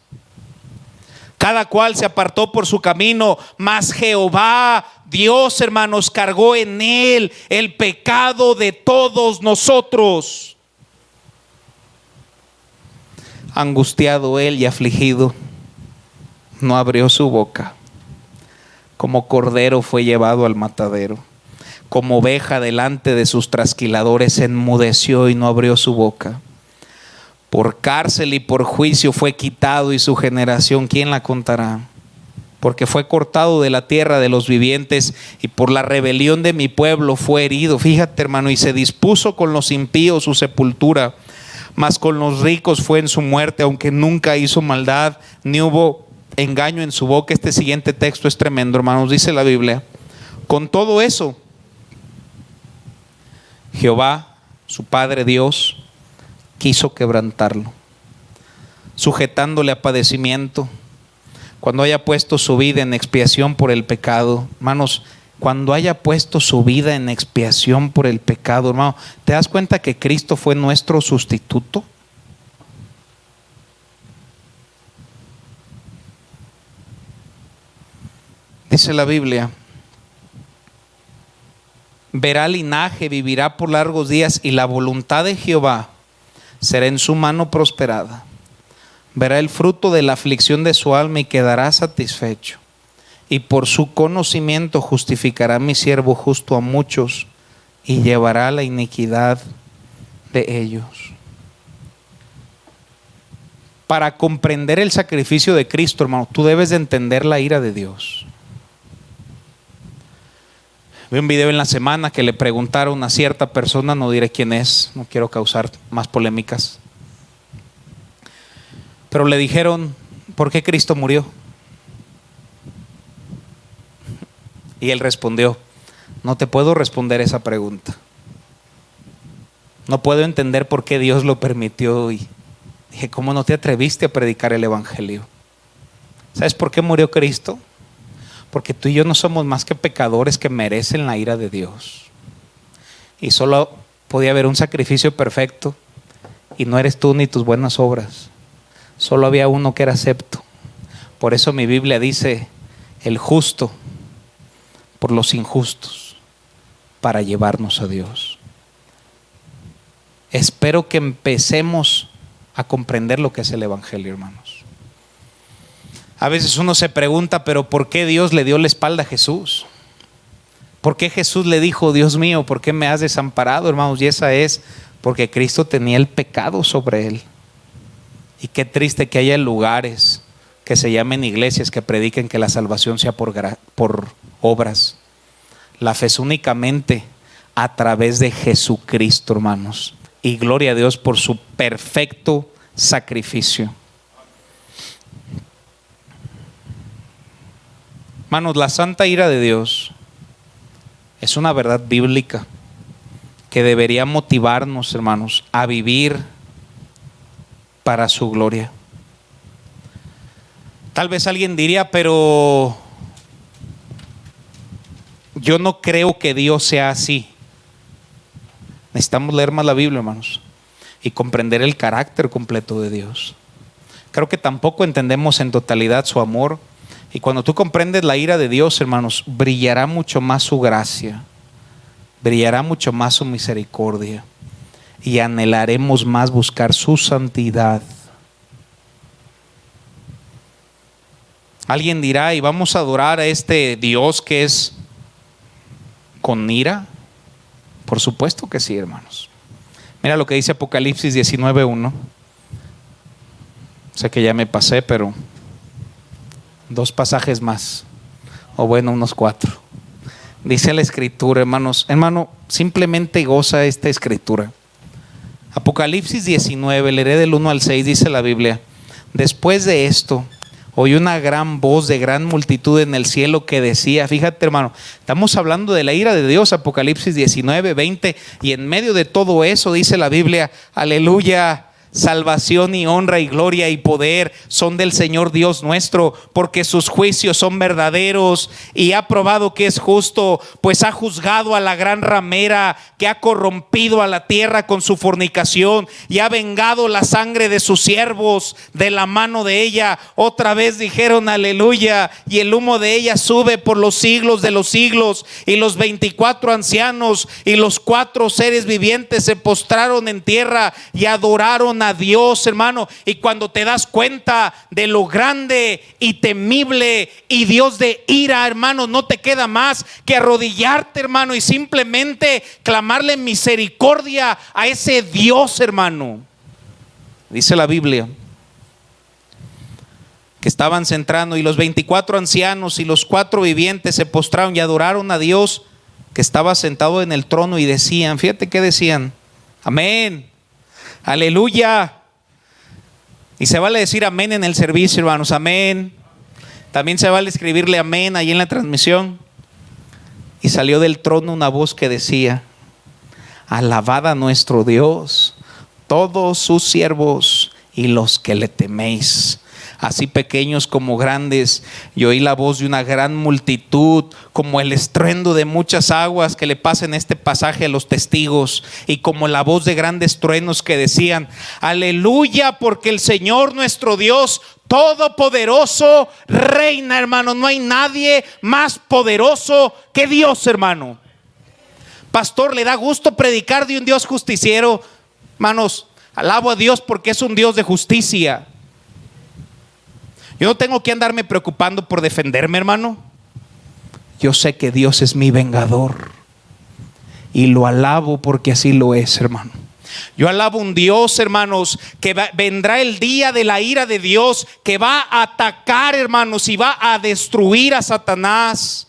S1: Cada cual se apartó por su camino, mas Jehová, Dios, hermanos, cargó en Él el pecado de todos nosotros. Angustiado Él y afligido, no abrió su boca. Como cordero fue llevado al matadero. Como oveja delante de sus trasquiladores enmudeció y no abrió su boca. Por cárcel y por juicio fue quitado y su generación, ¿quién la contará? Porque fue cortado de la tierra de los vivientes y por la rebelión de mi pueblo fue herido. Fíjate, hermano, y se dispuso con los impíos su sepultura, mas con los ricos fue en su muerte, aunque nunca hizo maldad, ni hubo engaño en su boca. Este siguiente texto es tremendo, hermanos, dice la Biblia. Con todo eso, Jehová, su Padre Dios, quiso quebrantarlo, sujetándole a padecimiento, cuando haya puesto su vida en expiación por el pecado. Hermanos, cuando haya puesto su vida en expiación por el pecado, hermano, ¿te das cuenta que Cristo fue nuestro sustituto? Dice la Biblia, verá linaje, vivirá por largos días y la voluntad de Jehová será en su mano prosperada. Verá el fruto de la aflicción de su alma y quedará satisfecho. Y por su conocimiento justificará mi siervo justo a muchos y llevará la iniquidad de ellos. Para comprender el sacrificio de Cristo, hermano, tú debes de entender la ira de Dios. Vi un video en la semana que le preguntaron a cierta persona, no diré quién es, no quiero causar más polémicas, pero le dijeron, ¿por qué Cristo murió? Y él respondió, no te puedo responder esa pregunta. No puedo entender por qué Dios lo permitió. Y dije, ¿cómo no te atreviste a predicar el evangelio? ¿Sabes por qué murió Cristo? Porque tú y yo no somos más que pecadores que merecen la ira de Dios. Y solo podía haber un sacrificio perfecto, y no eres tú ni tus buenas obras. Solo había uno que era acepto. Por eso mi Biblia dice, el justo por los injustos, para llevarnos a Dios. Espero que empecemos a comprender lo que es el evangelio, hermanos. A veces uno se pregunta, pero ¿por qué Dios le dio la espalda a Jesús? ¿Por qué Jesús le dijo, Dios mío, ¿por qué me has desamparado, hermanos? Y esa es porque Cristo tenía el pecado sobre él. Y qué triste que haya lugares que se llamen iglesias que prediquen que la salvación sea por obras. La fe es únicamente a través de Jesucristo, hermanos. Y gloria a Dios por su perfecto sacrificio. Hermanos, la santa ira de Dios es una verdad bíblica que debería motivarnos, hermanos, a vivir para su gloria. Tal vez alguien diría, pero yo no creo que Dios sea así. Necesitamos leer más la Biblia, hermanos, y comprender el carácter completo de Dios. Creo que tampoco entendemos en totalidad su amor. Y cuando tú comprendes la ira de Dios, hermanos, brillará mucho más su gracia, brillará mucho más su misericordia, y anhelaremos más buscar su santidad. Alguien dirá, ¿y vamos a adorar a este Dios que es con ira? Por supuesto que sí, hermanos. Mira lo que dice Apocalipsis 19:1. Sé que ya me pasé, pero 2 pasajes más, o bueno, unos 4. Dice la escritura, hermanos, simplemente goza esta escritura. Apocalipsis 19, leeré del 1 al 6, dice la Biblia: después de esto, oí una gran voz de gran multitud en el cielo que decía, fíjate, hermano, estamos hablando de la ira de Dios, Apocalipsis 19, 20, y en medio de todo eso dice la Biblia, aleluya, salvación y honra y gloria y poder son del Señor Dios nuestro, porque sus juicios son verdaderos y ha probado que es justo, pues ha juzgado a la gran ramera que ha corrompido a la tierra con su fornicación y ha vengado la sangre de sus siervos de la mano de ella. Otra vez dijeron aleluya, y el humo de ella sube por los siglos de los siglos. Y los 24 ancianos y los 4 seres vivientes se postraron en tierra y adoraron a Dios, hermano. Y cuando te das cuenta de lo grande y temible y Dios de ira, hermano, no te queda más que arrodillarte, hermano, y simplemente clamarle misericordia a ese Dios, hermano. Dice la Biblia que estaban centrando, y los 24 ancianos y los 4 vivientes se postraron y adoraron a Dios que estaba sentado en el trono, y decían, fíjate que decían, amén, aleluya. Y se vale decir amén en el servicio, hermanos, amén. También se vale escribirle amén ahí en la transmisión. Y salió del trono una voz que decía, alabad a nuestro Dios, todos sus siervos y los que le teméis, así pequeños como grandes. Y oí la voz de una gran multitud, como el estruendo de muchas aguas, que le pasa en este pasaje a los testigos, y como la voz de grandes truenos que decían, aleluya, porque el Señor nuestro Dios todopoderoso reina, hermano. No hay nadie más poderoso que Dios, hermano. Pastor, ¿le da gusto predicar de un Dios justiciero? Hermanos, alabo a Dios porque es un Dios de justicia. Yo no tengo que andarme preocupando por defenderme, hermano. Yo sé que Dios es mi vengador y lo alabo porque así lo es, hermano. Yo alabo un Dios, hermanos, que vendrá el día de la ira de Dios, que va a atacar, hermanos, y va a destruir a Satanás.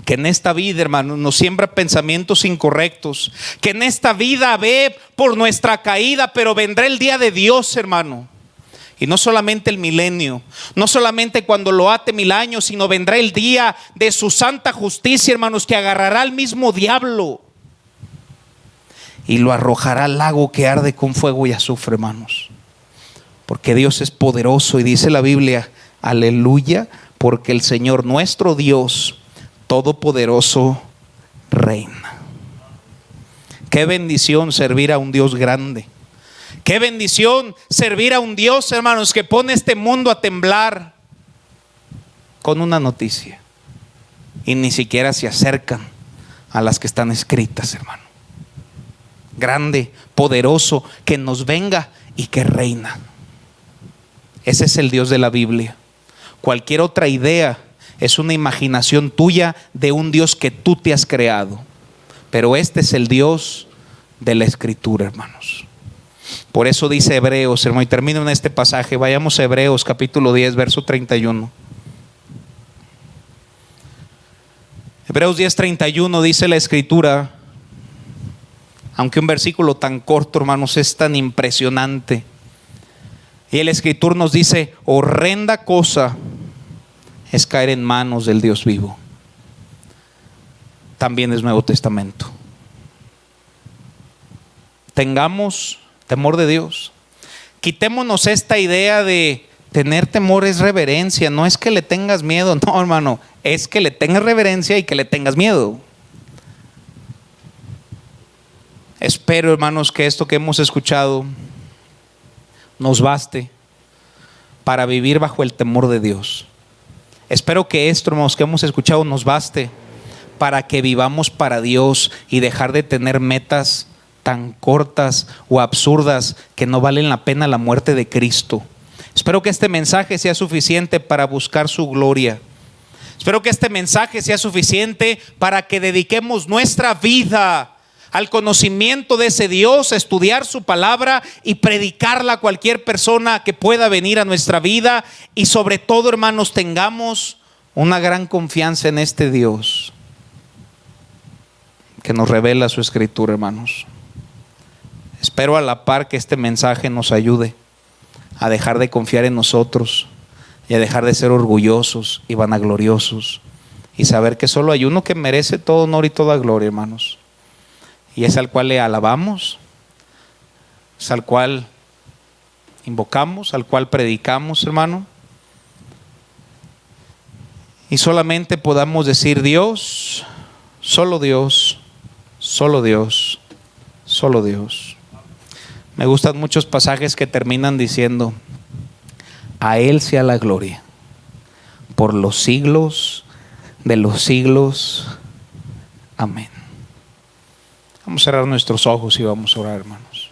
S1: Que en esta vida, hermanos, nos siembra pensamientos incorrectos, que en esta vida ve por nuestra caída, pero vendrá el día de Dios, hermano. Y no solamente el milenio, no solamente cuando lo ate 1000 años, sino vendrá el día de su santa justicia, hermanos, que agarrará al mismo diablo y lo arrojará al lago que arde con fuego y azufre, hermanos. Porque Dios es poderoso, y dice la Biblia, aleluya, porque el Señor nuestro Dios todopoderoso reina. Qué bendición servir a un Dios grande. Qué bendición servir a un Dios, hermanos, que pone este mundo a temblar con una noticia, y ni siquiera se acercan a las que están escritas, hermano. Grande, poderoso, que nos venga y que reina. Ese es el Dios de la Biblia. Cualquier otra idea es una imaginación tuya de un Dios que tú te has creado. Pero este es el Dios de la Escritura, hermanos. Por eso dice Hebreos, hermano, y termino en este pasaje. Vayamos a Hebreos capítulo 10, verso 31. Hebreos 10:31 dice la escritura, aunque un versículo tan corto, hermanos, es tan impresionante. Y el escritor nos dice: horrenda cosa es caer en manos del Dios vivo. También es Nuevo Testamento. Tengamos temor de Dios. Quitémonos esta idea de tener temor es reverencia. No es que le tengas miedo, no, hermano, es que le tengas reverencia y que le tengas miedo. Espero, hermanos, que esto que hemos escuchado nos baste para vivir bajo el temor de Dios. Espero que esto, hermanos, que hemos escuchado nos baste para que vivamos para Dios y dejar de tener metas tan cortas o absurdas que no valen la pena la muerte de Cristo. Espero que este mensaje sea suficiente para buscar su gloria. Espero que este mensaje sea suficiente para que dediquemos nuestra vida al conocimiento de ese Dios, a estudiar su palabra y predicarla a cualquier persona que pueda venir a nuestra vida. Y sobre todo, hermanos, tengamos una gran confianza en este Dios que nos revela su escritura, hermanos. Espero a la par que este mensaje nos ayude a dejar de confiar en nosotros y a dejar de ser orgullosos y vanagloriosos y saber que solo hay uno que merece todo honor y toda gloria, hermanos, y es al cual le alabamos, es al cual invocamos, al cual predicamos, hermano, y solamente podamos decir: Dios, solo Dios, solo Dios, solo Dios. Me gustan muchos pasajes que terminan diciendo: a Él sea la gloria por los siglos de los siglos. Amén. Vamos a cerrar nuestros ojos y vamos a orar, hermanos.